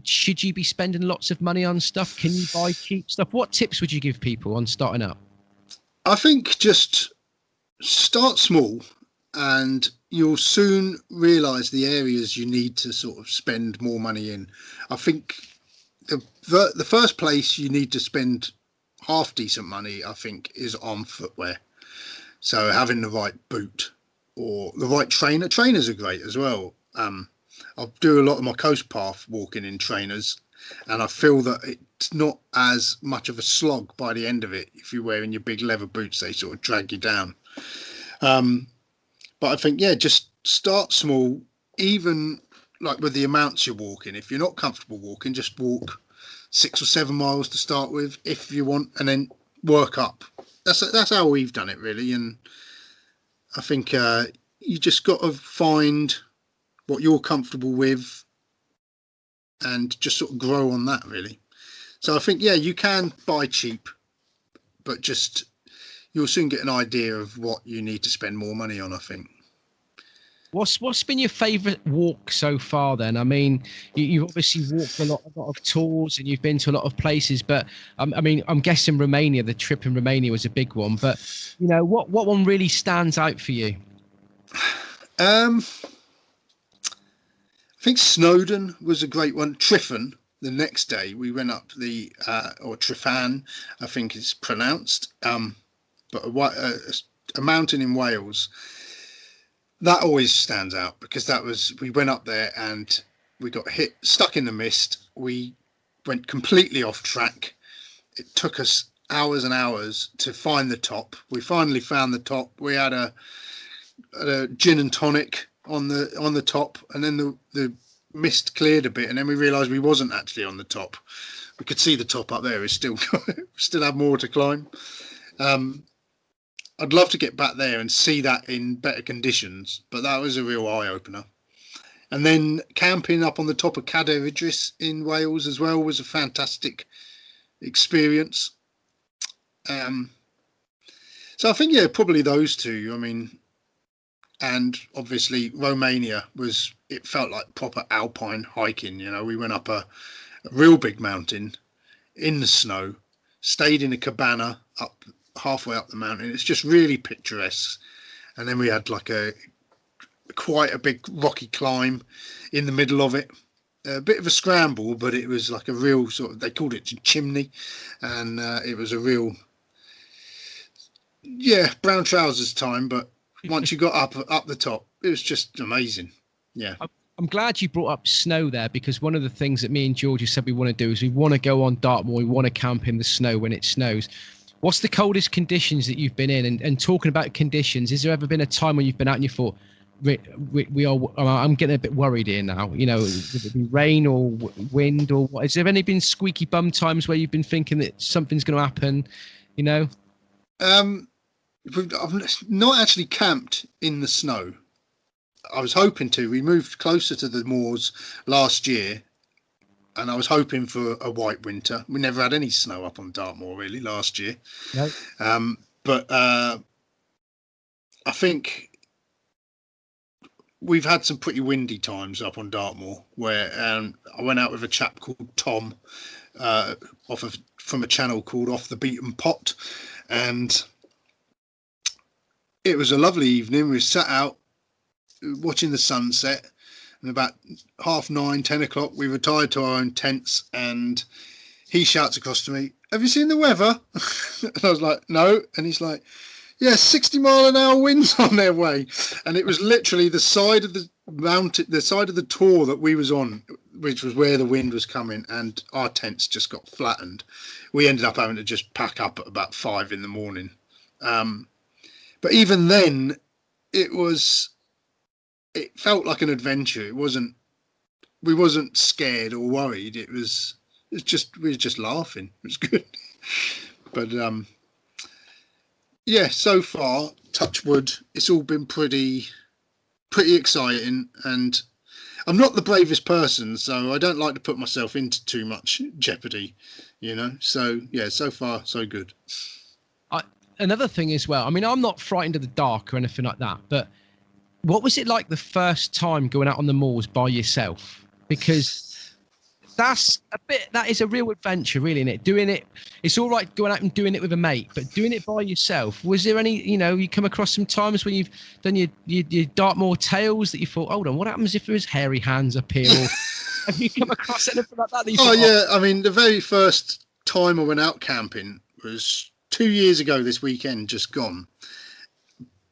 S1: should you be spending lots of money on stuff? Can you buy cheap stuff? What tips would you give people on starting up?
S2: I think just start small and you'll soon realise the areas you need to sort of spend more money in. I think the first place you need to spend half decent money, I think, is on footwear. So having the right boot or the right trainer. Trainers are great as well. I do a lot of my coast path walking in trainers, and I feel that it's not as much of a slog by the end of it. If you're wearing your big leather boots, they sort of drag you down. But I think, yeah, just start small, even like with the amounts you're walking. If you're not comfortable walking, just walk 6 or 7 miles to start with if you want, and then work up. That's how we've done it, really. And I think you just got to find what you're comfortable with and just sort of grow on that, really. So I think, yeah, you can buy cheap, but just you'll soon get an idea of what you need to spend more money on, I think.
S1: What's been your favourite walk so far then? I mean, you've obviously walked a lot of tours and you've been to a lot of places, but I mean, I'm guessing Romania, the trip in Romania was a big one, but you know, what one really stands out for you?
S2: I think Snowdon was a great one. Tryfan the next day we went up the or Trefan, I think it's pronounced, but a mountain in Wales. That always stands out because we went up there and we got stuck in the mist. We went completely off track. It took us hours and hours to find the top. We finally found the top. We had a gin and tonic on the top, and then the mist cleared a bit, and then we realised we wasn't actually on the top. We could see the top up there. We still have more to climb. I'd love to get back there and see that in better conditions, but that was a real eye opener. And then camping up on the top of Cadair Idris in Wales as well was a fantastic experience. So I think, probably those two. I mean, and obviously Romania it felt like proper alpine hiking. We went up a real big mountain in the snow, stayed in a cabana up halfway up the mountain. It's just really picturesque. And then we had like quite a big rocky climb in the middle of it. A bit of a scramble, but it was like a real sort of, they called it a chimney, and it was a real, brown trousers time. But once you got up the top, it was just amazing. Yeah.
S1: I'm glad you brought up snow there, because one of the things that me and Georgia said we want to do is we want to go on Dartmoor. We want to camp in the snow when it snows. What's the coldest conditions that you've been in? And talking about conditions, has there ever been a time when you've been out and you thought, I'm getting a bit worried here now, would it be rain or wind or what? Has there any been squeaky bum times where you've been thinking that something's going to happen,
S2: I've not actually camped in the snow. I was hoping to. We moved closer to the moors last year, and I was hoping for a white winter. We never had any snow up on Dartmoor really last year.
S1: No.
S2: But I think we've had some pretty windy times up on Dartmoor, where I went out with a chap called Tom from a channel called Off the Beaten Pot, and it was a lovely evening. We sat out watching the sunset, and about 9:30, 10 o'clock, we retired to our own tents, and he shouts across to me, "Have you seen the weather?" And I was like, "No." And he's like, "Yeah, 60-mile-an-hour winds on their way." And it was literally the side of the mountain, the side of the tor that we was on, which was where the wind was coming, and our tents just got flattened. We ended up having to just pack up at about 5 a.m. But even then, it felt like an adventure. We wasn't scared or worried. We were just laughing. It was good. But so far, touch wood, it's all been pretty exciting, and I'm not the bravest person, so I don't like to put myself into too much jeopardy, So so far so good.
S1: Another thing as well, I mean, I'm not frightened of the dark or anything like that, but what was it like the first time going out on the moors by yourself? Because that is a real adventure, really, isn't it? Doing it, it's all right going out and doing it with a mate, but doing it by yourself, was there any, you come across some times when you've done your Dartmoor tales that you thought, hold on, what happens if there's hairy hands up here? Or have you come across anything like that?
S2: I mean, the very first time I went out camping was 2 years ago this weekend, just gone.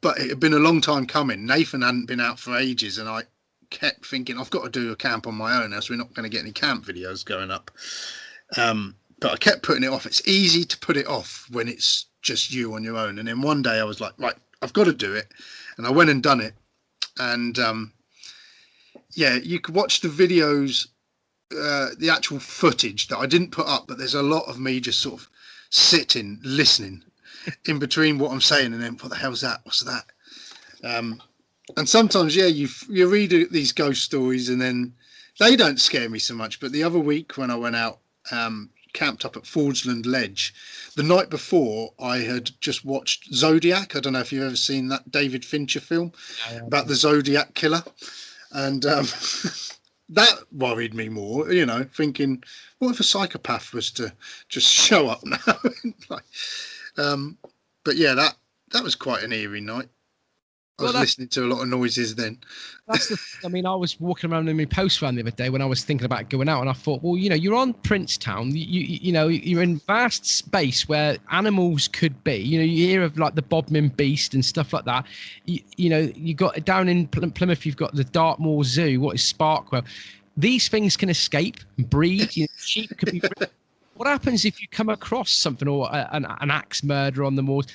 S2: But it had been a long time coming. Nathan hadn't been out for ages, and I kept thinking, I've got to do a camp on my own, else we're not going to get any camp videos going up. But I kept putting it off. It's easy to put it off when it's just you on your own. And then one day I was like, right, I've got to do it. And I went and done it. And you could watch the videos, the actual footage that I didn't put up, but there's a lot of me just sort of sitting, listening in between what I'm saying, and then what the hell's that? What's that? And sometimes, you read these ghost stories, and then they don't scare me so much. But the other week when I went out, camped up at Forgeland Ledge, the night before I had just watched Zodiac. I don't know if you've ever seen that David Fincher film about the Zodiac killer, and that worried me more, thinking, what if a psychopath was to just show up now? But that was quite an eerie night. I was listening to a lot of noises then.
S1: That's the. I mean, I was walking around in my post van the other day when I was thinking about going out, and I thought, well, you're on Princetown. You're in vast space where animals could be. You hear of like the Bodmin beast and stuff like that. You got down in Plymouth. You've got the Dartmoor Zoo. What is Sparkwell? These things can escape and breed. Sheep could be. What happens if you come across something or an axe murder on the moors?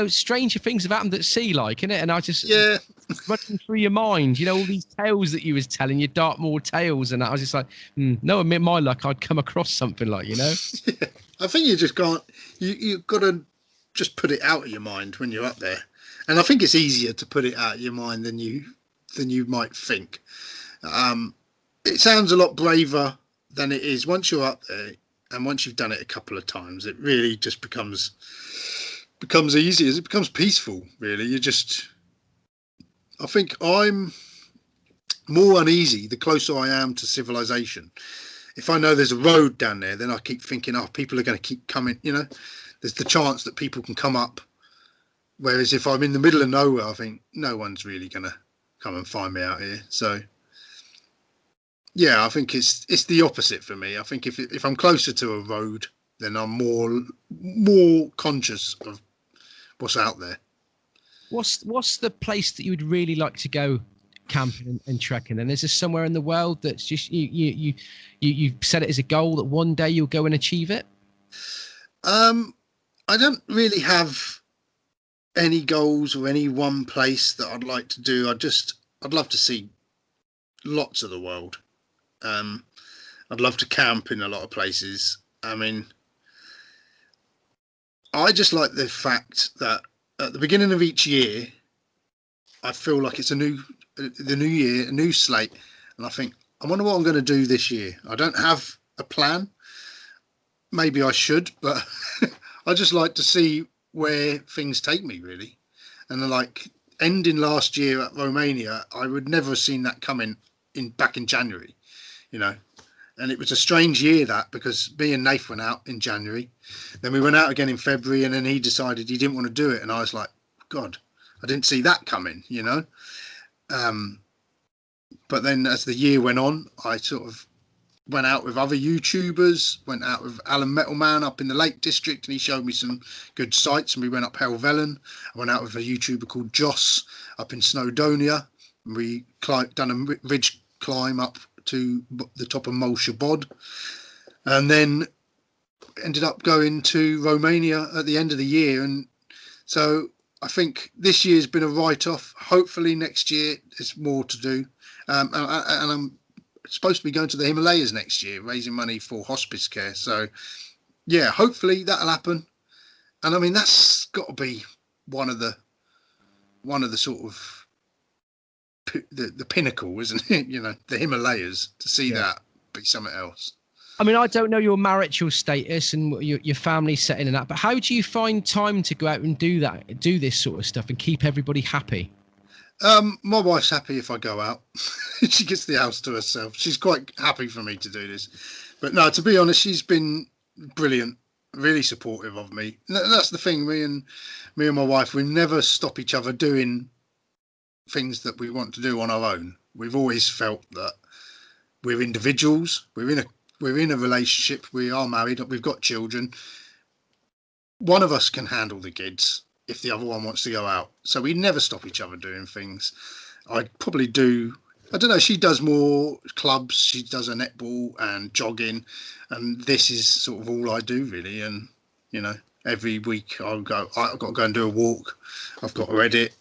S1: Stranger things have happened at sea, like, innit? And I just running through your mind, all these tales that you was telling, your Dartmoor tales, and I was just like, no, admit my luck, I'd come across something like,
S2: Yeah. I think you just can't. You've got to just put it out of your mind when you're up there, and I think it's easier to put it out of your mind than you might think. It sounds a lot braver than it is once you're up there. And once you've done it a couple of times, it really just becomes easy. It becomes peaceful, really. I think I'm more uneasy the closer I am to civilization. If I know there's a road down there, then I keep thinking, people are going to keep coming. There's the chance that people can come up. Whereas if I'm in the middle of nowhere, I think no one's really going to come and find me out here. So. Yeah, I think it's the opposite for me. I think if I'm closer to a road, then I'm more conscious of what's out there.
S1: What's the place that you would really like to go camping and trekking? And is there somewhere in the world that's just you set it as a goal that one day you'll go and achieve it?
S2: I don't really have any goals or any one place that I'd like to do. I'd love to see lots of the world. I'd love to camp in a lot of places. I mean, I just like the fact that at the beginning of each year, I feel like it's the new year, a new slate, and I think, I wonder what I'm going to do this year. I don't have a plan. Maybe I should, but I just like to see where things take me, really. And like ending last year at Romania, I would never have seen that coming back in January. And it was a strange year because me and Nath went out in January, then we went out again in February, and then he decided he didn't want to do it, and I was like, God, I didn't see that coming, but then as the year went on, I sort of went out with other YouTubers, went out with Alan Metalman up in the Lake District, and he showed me some good sites, and we went up Helvellyn. I went out with a YouTuber called Joss up in Snowdonia, and we done a ridge climb up to the top of Molsha Bod, and then ended up going to Romania at the end of the year. And so I think this year's been a write-off. Hopefully next year there's more to do, and I'm supposed to be going to the Himalayas next year, raising money for hospice care. So yeah, hopefully that'll happen. And I mean, that's got to be one of the sort of the pinnacle, isn't it? The Himalayas, to see that be something else.
S1: I mean, I don't know your marital status and your family setting and that, but how do you find time to go out and do this sort of stuff and keep everybody happy?
S2: My wife's happy if I go out. She gets the house to herself. She's quite happy for me to do this. But no, to be honest, she's been brilliant, really supportive of me. That's the thing. Me and my wife, we never stop each other doing things that we want to do on our own. We've always felt that we're individuals. We're in a relationship. We are married. We've got children. One of us can handle the kids if the other one wants to go out. So we never stop each other doing things. I'd probably do, I don't know, she does more clubs, she does a netball and jogging, and this is sort of all I do, really. And every week I've got to go and do a walk, I've got to edit,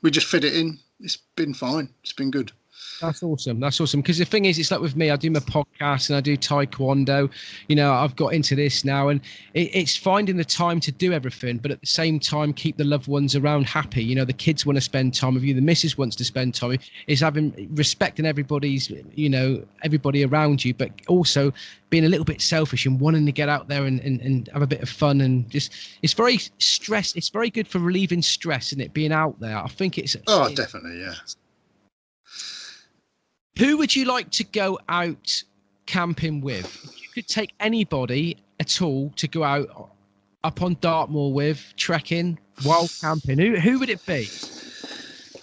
S2: we just fit it in. It's been fine, it's been good.
S1: That's awesome. Because the thing is, it's like with me, I do my podcast and I do taekwondo. I've got into this now, and it's finding the time to do everything, but at the same time, keep the loved ones around happy. The kids want to spend time with you. The missus wants to spend time with you. It's respecting everybody's, everybody around you, but also being a little bit selfish and wanting to get out there and have a bit of fun. And just, it's very good for relieving stress, isn't it? Being out there. I think it's.
S2: Oh, definitely. Yeah.
S1: Who would you like to go out camping with? If you could take anybody at all to go out up on Dartmoor with, trekking, wild camping, who would it be?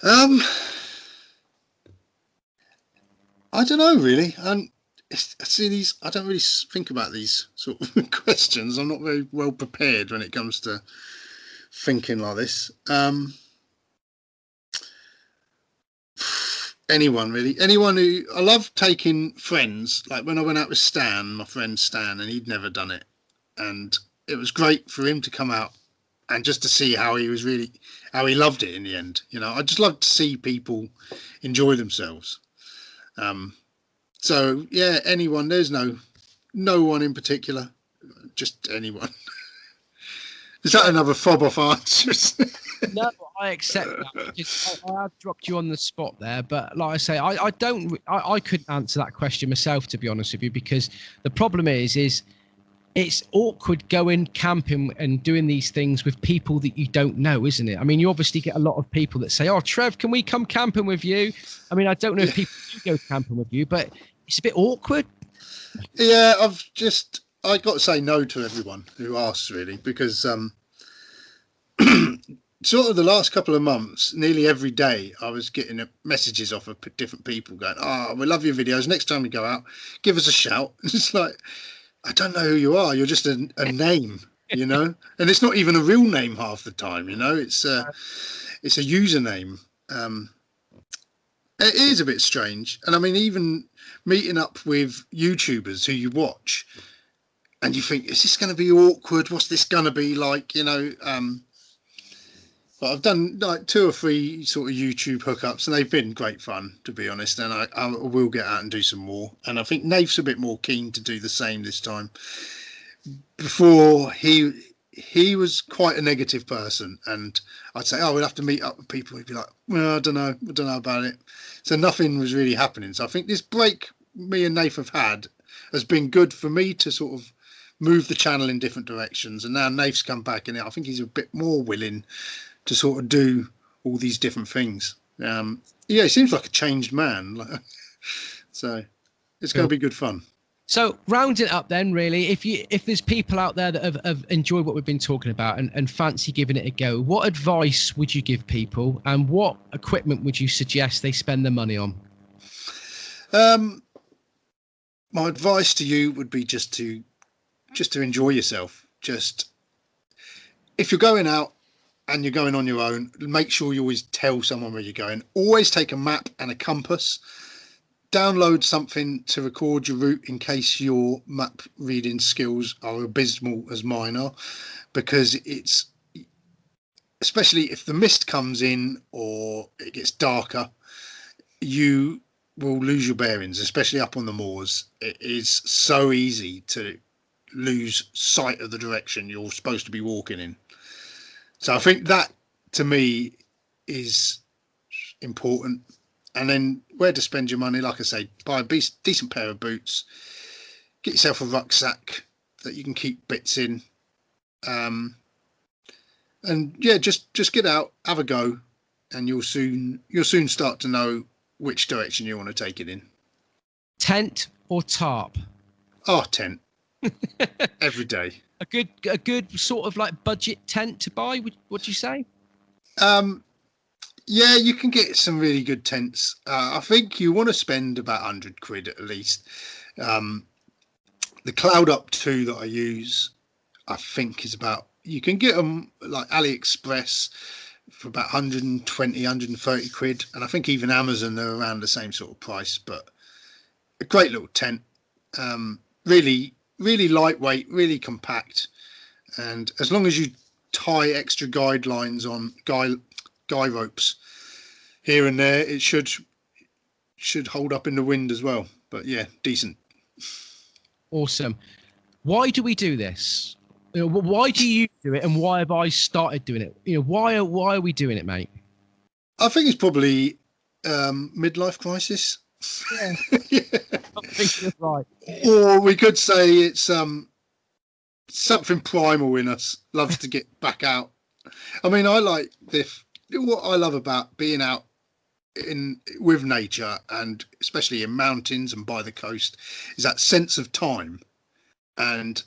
S2: Um, I don't know really. I see these. I don't really think about these sort of questions. I'm not very well prepared when it comes to thinking like this. Anyone really. Anyone who I love taking friends. Like when I went out with Stan, my friend Stan, and he'd never done it, and it was great for him to come out and just to see how he loved it in the end. You know, I just love to see people enjoy themselves. So yeah, anyone. There's no one in particular, just anyone. Is that another fob off answers?
S1: No, I accept that. I have dropped you on the spot there, but like I say, I couldn't answer that question myself, to be honest with you, because the problem is it's awkward going camping and doing these things with people that you don't know, isn't it? I mean, you obviously get a lot of people that say, "Oh, Trev, can we come camping with you?" I mean, I don't know if people do go camping with you, but it's a bit awkward.
S2: Yeah, I got to say no to everyone who asks, really, because sort of the last couple of months, nearly every day, I was getting messages off of different people going, "Oh, we love your videos. Next time you go out, give us a shout." It's like, I don't know who you are. You're just a name, you know, and it's not even a real name half the time. You know, it's a username. It is a bit strange, and I mean, even meeting up with YouTubers who you watch, and you think, is this going to be awkward? What's this going to be like? You know. But I've done like 2 or 3 sort of YouTube hookups, and they've been great fun, to be honest. And I will get out and do some more. And I think Nate's a bit more keen to do the same this time. Before he was quite a negative person, and I'd say, "Oh, we'll have to meet up with people." He'd be like, "Well, I don't know about it." So nothing was really happening. So I think this break me and Nate have had has been good for me to sort of move the channel in different directions. And now Nate's come back, and I think he's a bit more willing to sort of do all these different things. Yeah, he seems like a changed man. So it's going to be good fun.
S1: So rounding it up then, really, if there's people out there that have enjoyed what we've been talking about and fancy giving it a go, what advice would you give people, and what equipment would you suggest they spend their money on?
S2: My advice to you would be just to enjoy yourself. Just if you're going out and you're going on your own, make sure you always tell someone where you're going. Always take a map and a compass. Download something to record your route in case your map reading skills are abysmal as mine are, because it's, especially if the mist comes in or it gets darker, you will lose your bearings, especially up on the moors. It is so easy to lose sight of the direction you're supposed to be walking in. So I think that, to me, is important. And then where to spend your money, like I say, buy a decent pair of boots, get yourself a rucksack that you can keep bits in, and yeah, just get out, have a go, and you'll soon start to know which direction you want to take it in.
S1: Tent or tarp?
S2: Oh, tent. Every day.
S1: A good sort of like budget tent to buy, would you say?
S2: Yeah, you can get some really good tents. I think you want to spend about 100 quid at least. The Cloud Up 2 that I use, I think is about, you can get them like AliExpress for about 120, 130 quid. And I think even Amazon, they're around the same sort of price, but a great little tent. Really, really lightweight, really compact. And as long as you tie extra guidelines on guy ropes here and there, it should hold up in the wind as well. But yeah, decent.
S1: Awesome. Why do we do this? You know, why do you do it, and why have I started doing it? You know, why are we doing it, mate?
S2: I think it's probably midlife crisis.
S1: Yeah. I think you're right.
S2: Or we could say it's something primal in us, loves to get back out. I mean, I like this. What I love about being out with nature, and especially in mountains and by the coast, is that sense of time and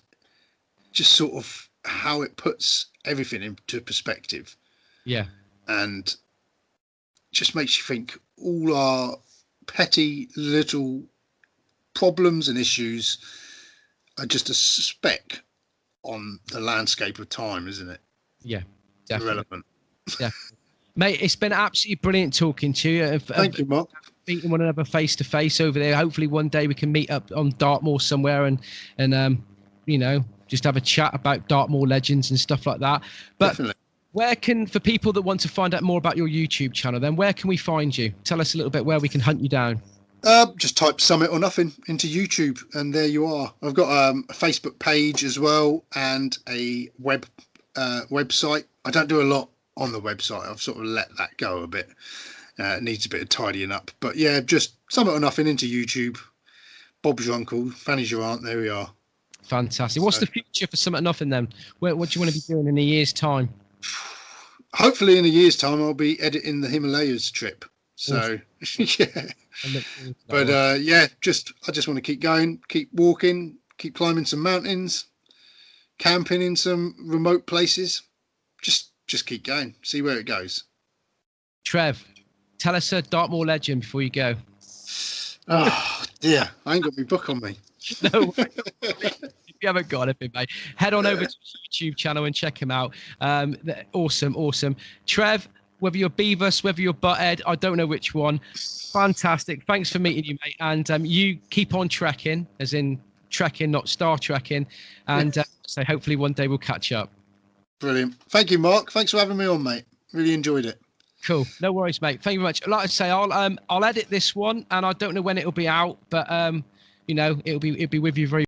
S2: just sort of how it puts everything into perspective.
S1: Yeah.
S2: And just makes you think all our petty little problems and issues are just a speck on the landscape of time, isn't it?
S1: Yeah, definitely.
S2: Irrelevant.
S1: Yeah, mate, it's been absolutely brilliant talking to you.
S2: Thank you, Mark.
S1: Meeting one another face to face over there. Hopefully, one day we can meet up on Dartmoor somewhere and you know, just have a chat about Dartmoor legends and stuff like that. But
S2: Definitely.
S1: where can, for people that want to find out more about your YouTube channel, then where can we find you? Tell us a little bit where we can hunt you down.
S2: Just type Summit or Nothing into YouTube, and there you are. I've got a Facebook page as well, and a website. I don't do a lot on the website. I've sort of let that go a bit. It needs a bit of tidying up. But yeah, just Summit or Nothing into YouTube. Bob's your uncle, Fanny's your aunt. There we are.
S1: Fantastic. What's the future for Summit or Nothing then? What do you want to be doing in a year's time?
S2: Hopefully in a year's time, I'll be editing the Himalayas trip. So, yeah. But yeah, I just want to keep going, keep walking, keep climbing some mountains, camping in some remote places. Just keep going, see where it goes.
S1: Trev, tell us a Dartmoor legend before you go.
S2: Oh dear, I ain't got my book on me.
S1: No, if you haven't got anything, mate, head on over to the YouTube channel and check him out. Awesome. Trev, whether you're Beavis, whether you're Butthead, I don't know which one. Fantastic. Thanks for meeting you, mate. And you keep on trekking, as in trekking, not star trekking. And so hopefully one day we'll catch up.
S2: Brilliant. Thank you, Mark. Thanks for having me on, mate. Really enjoyed it.
S1: Cool. No worries, mate. Thank you very much. Like I say, I'll edit this one, and I don't know when it'll be out, but you know, it'll be with you very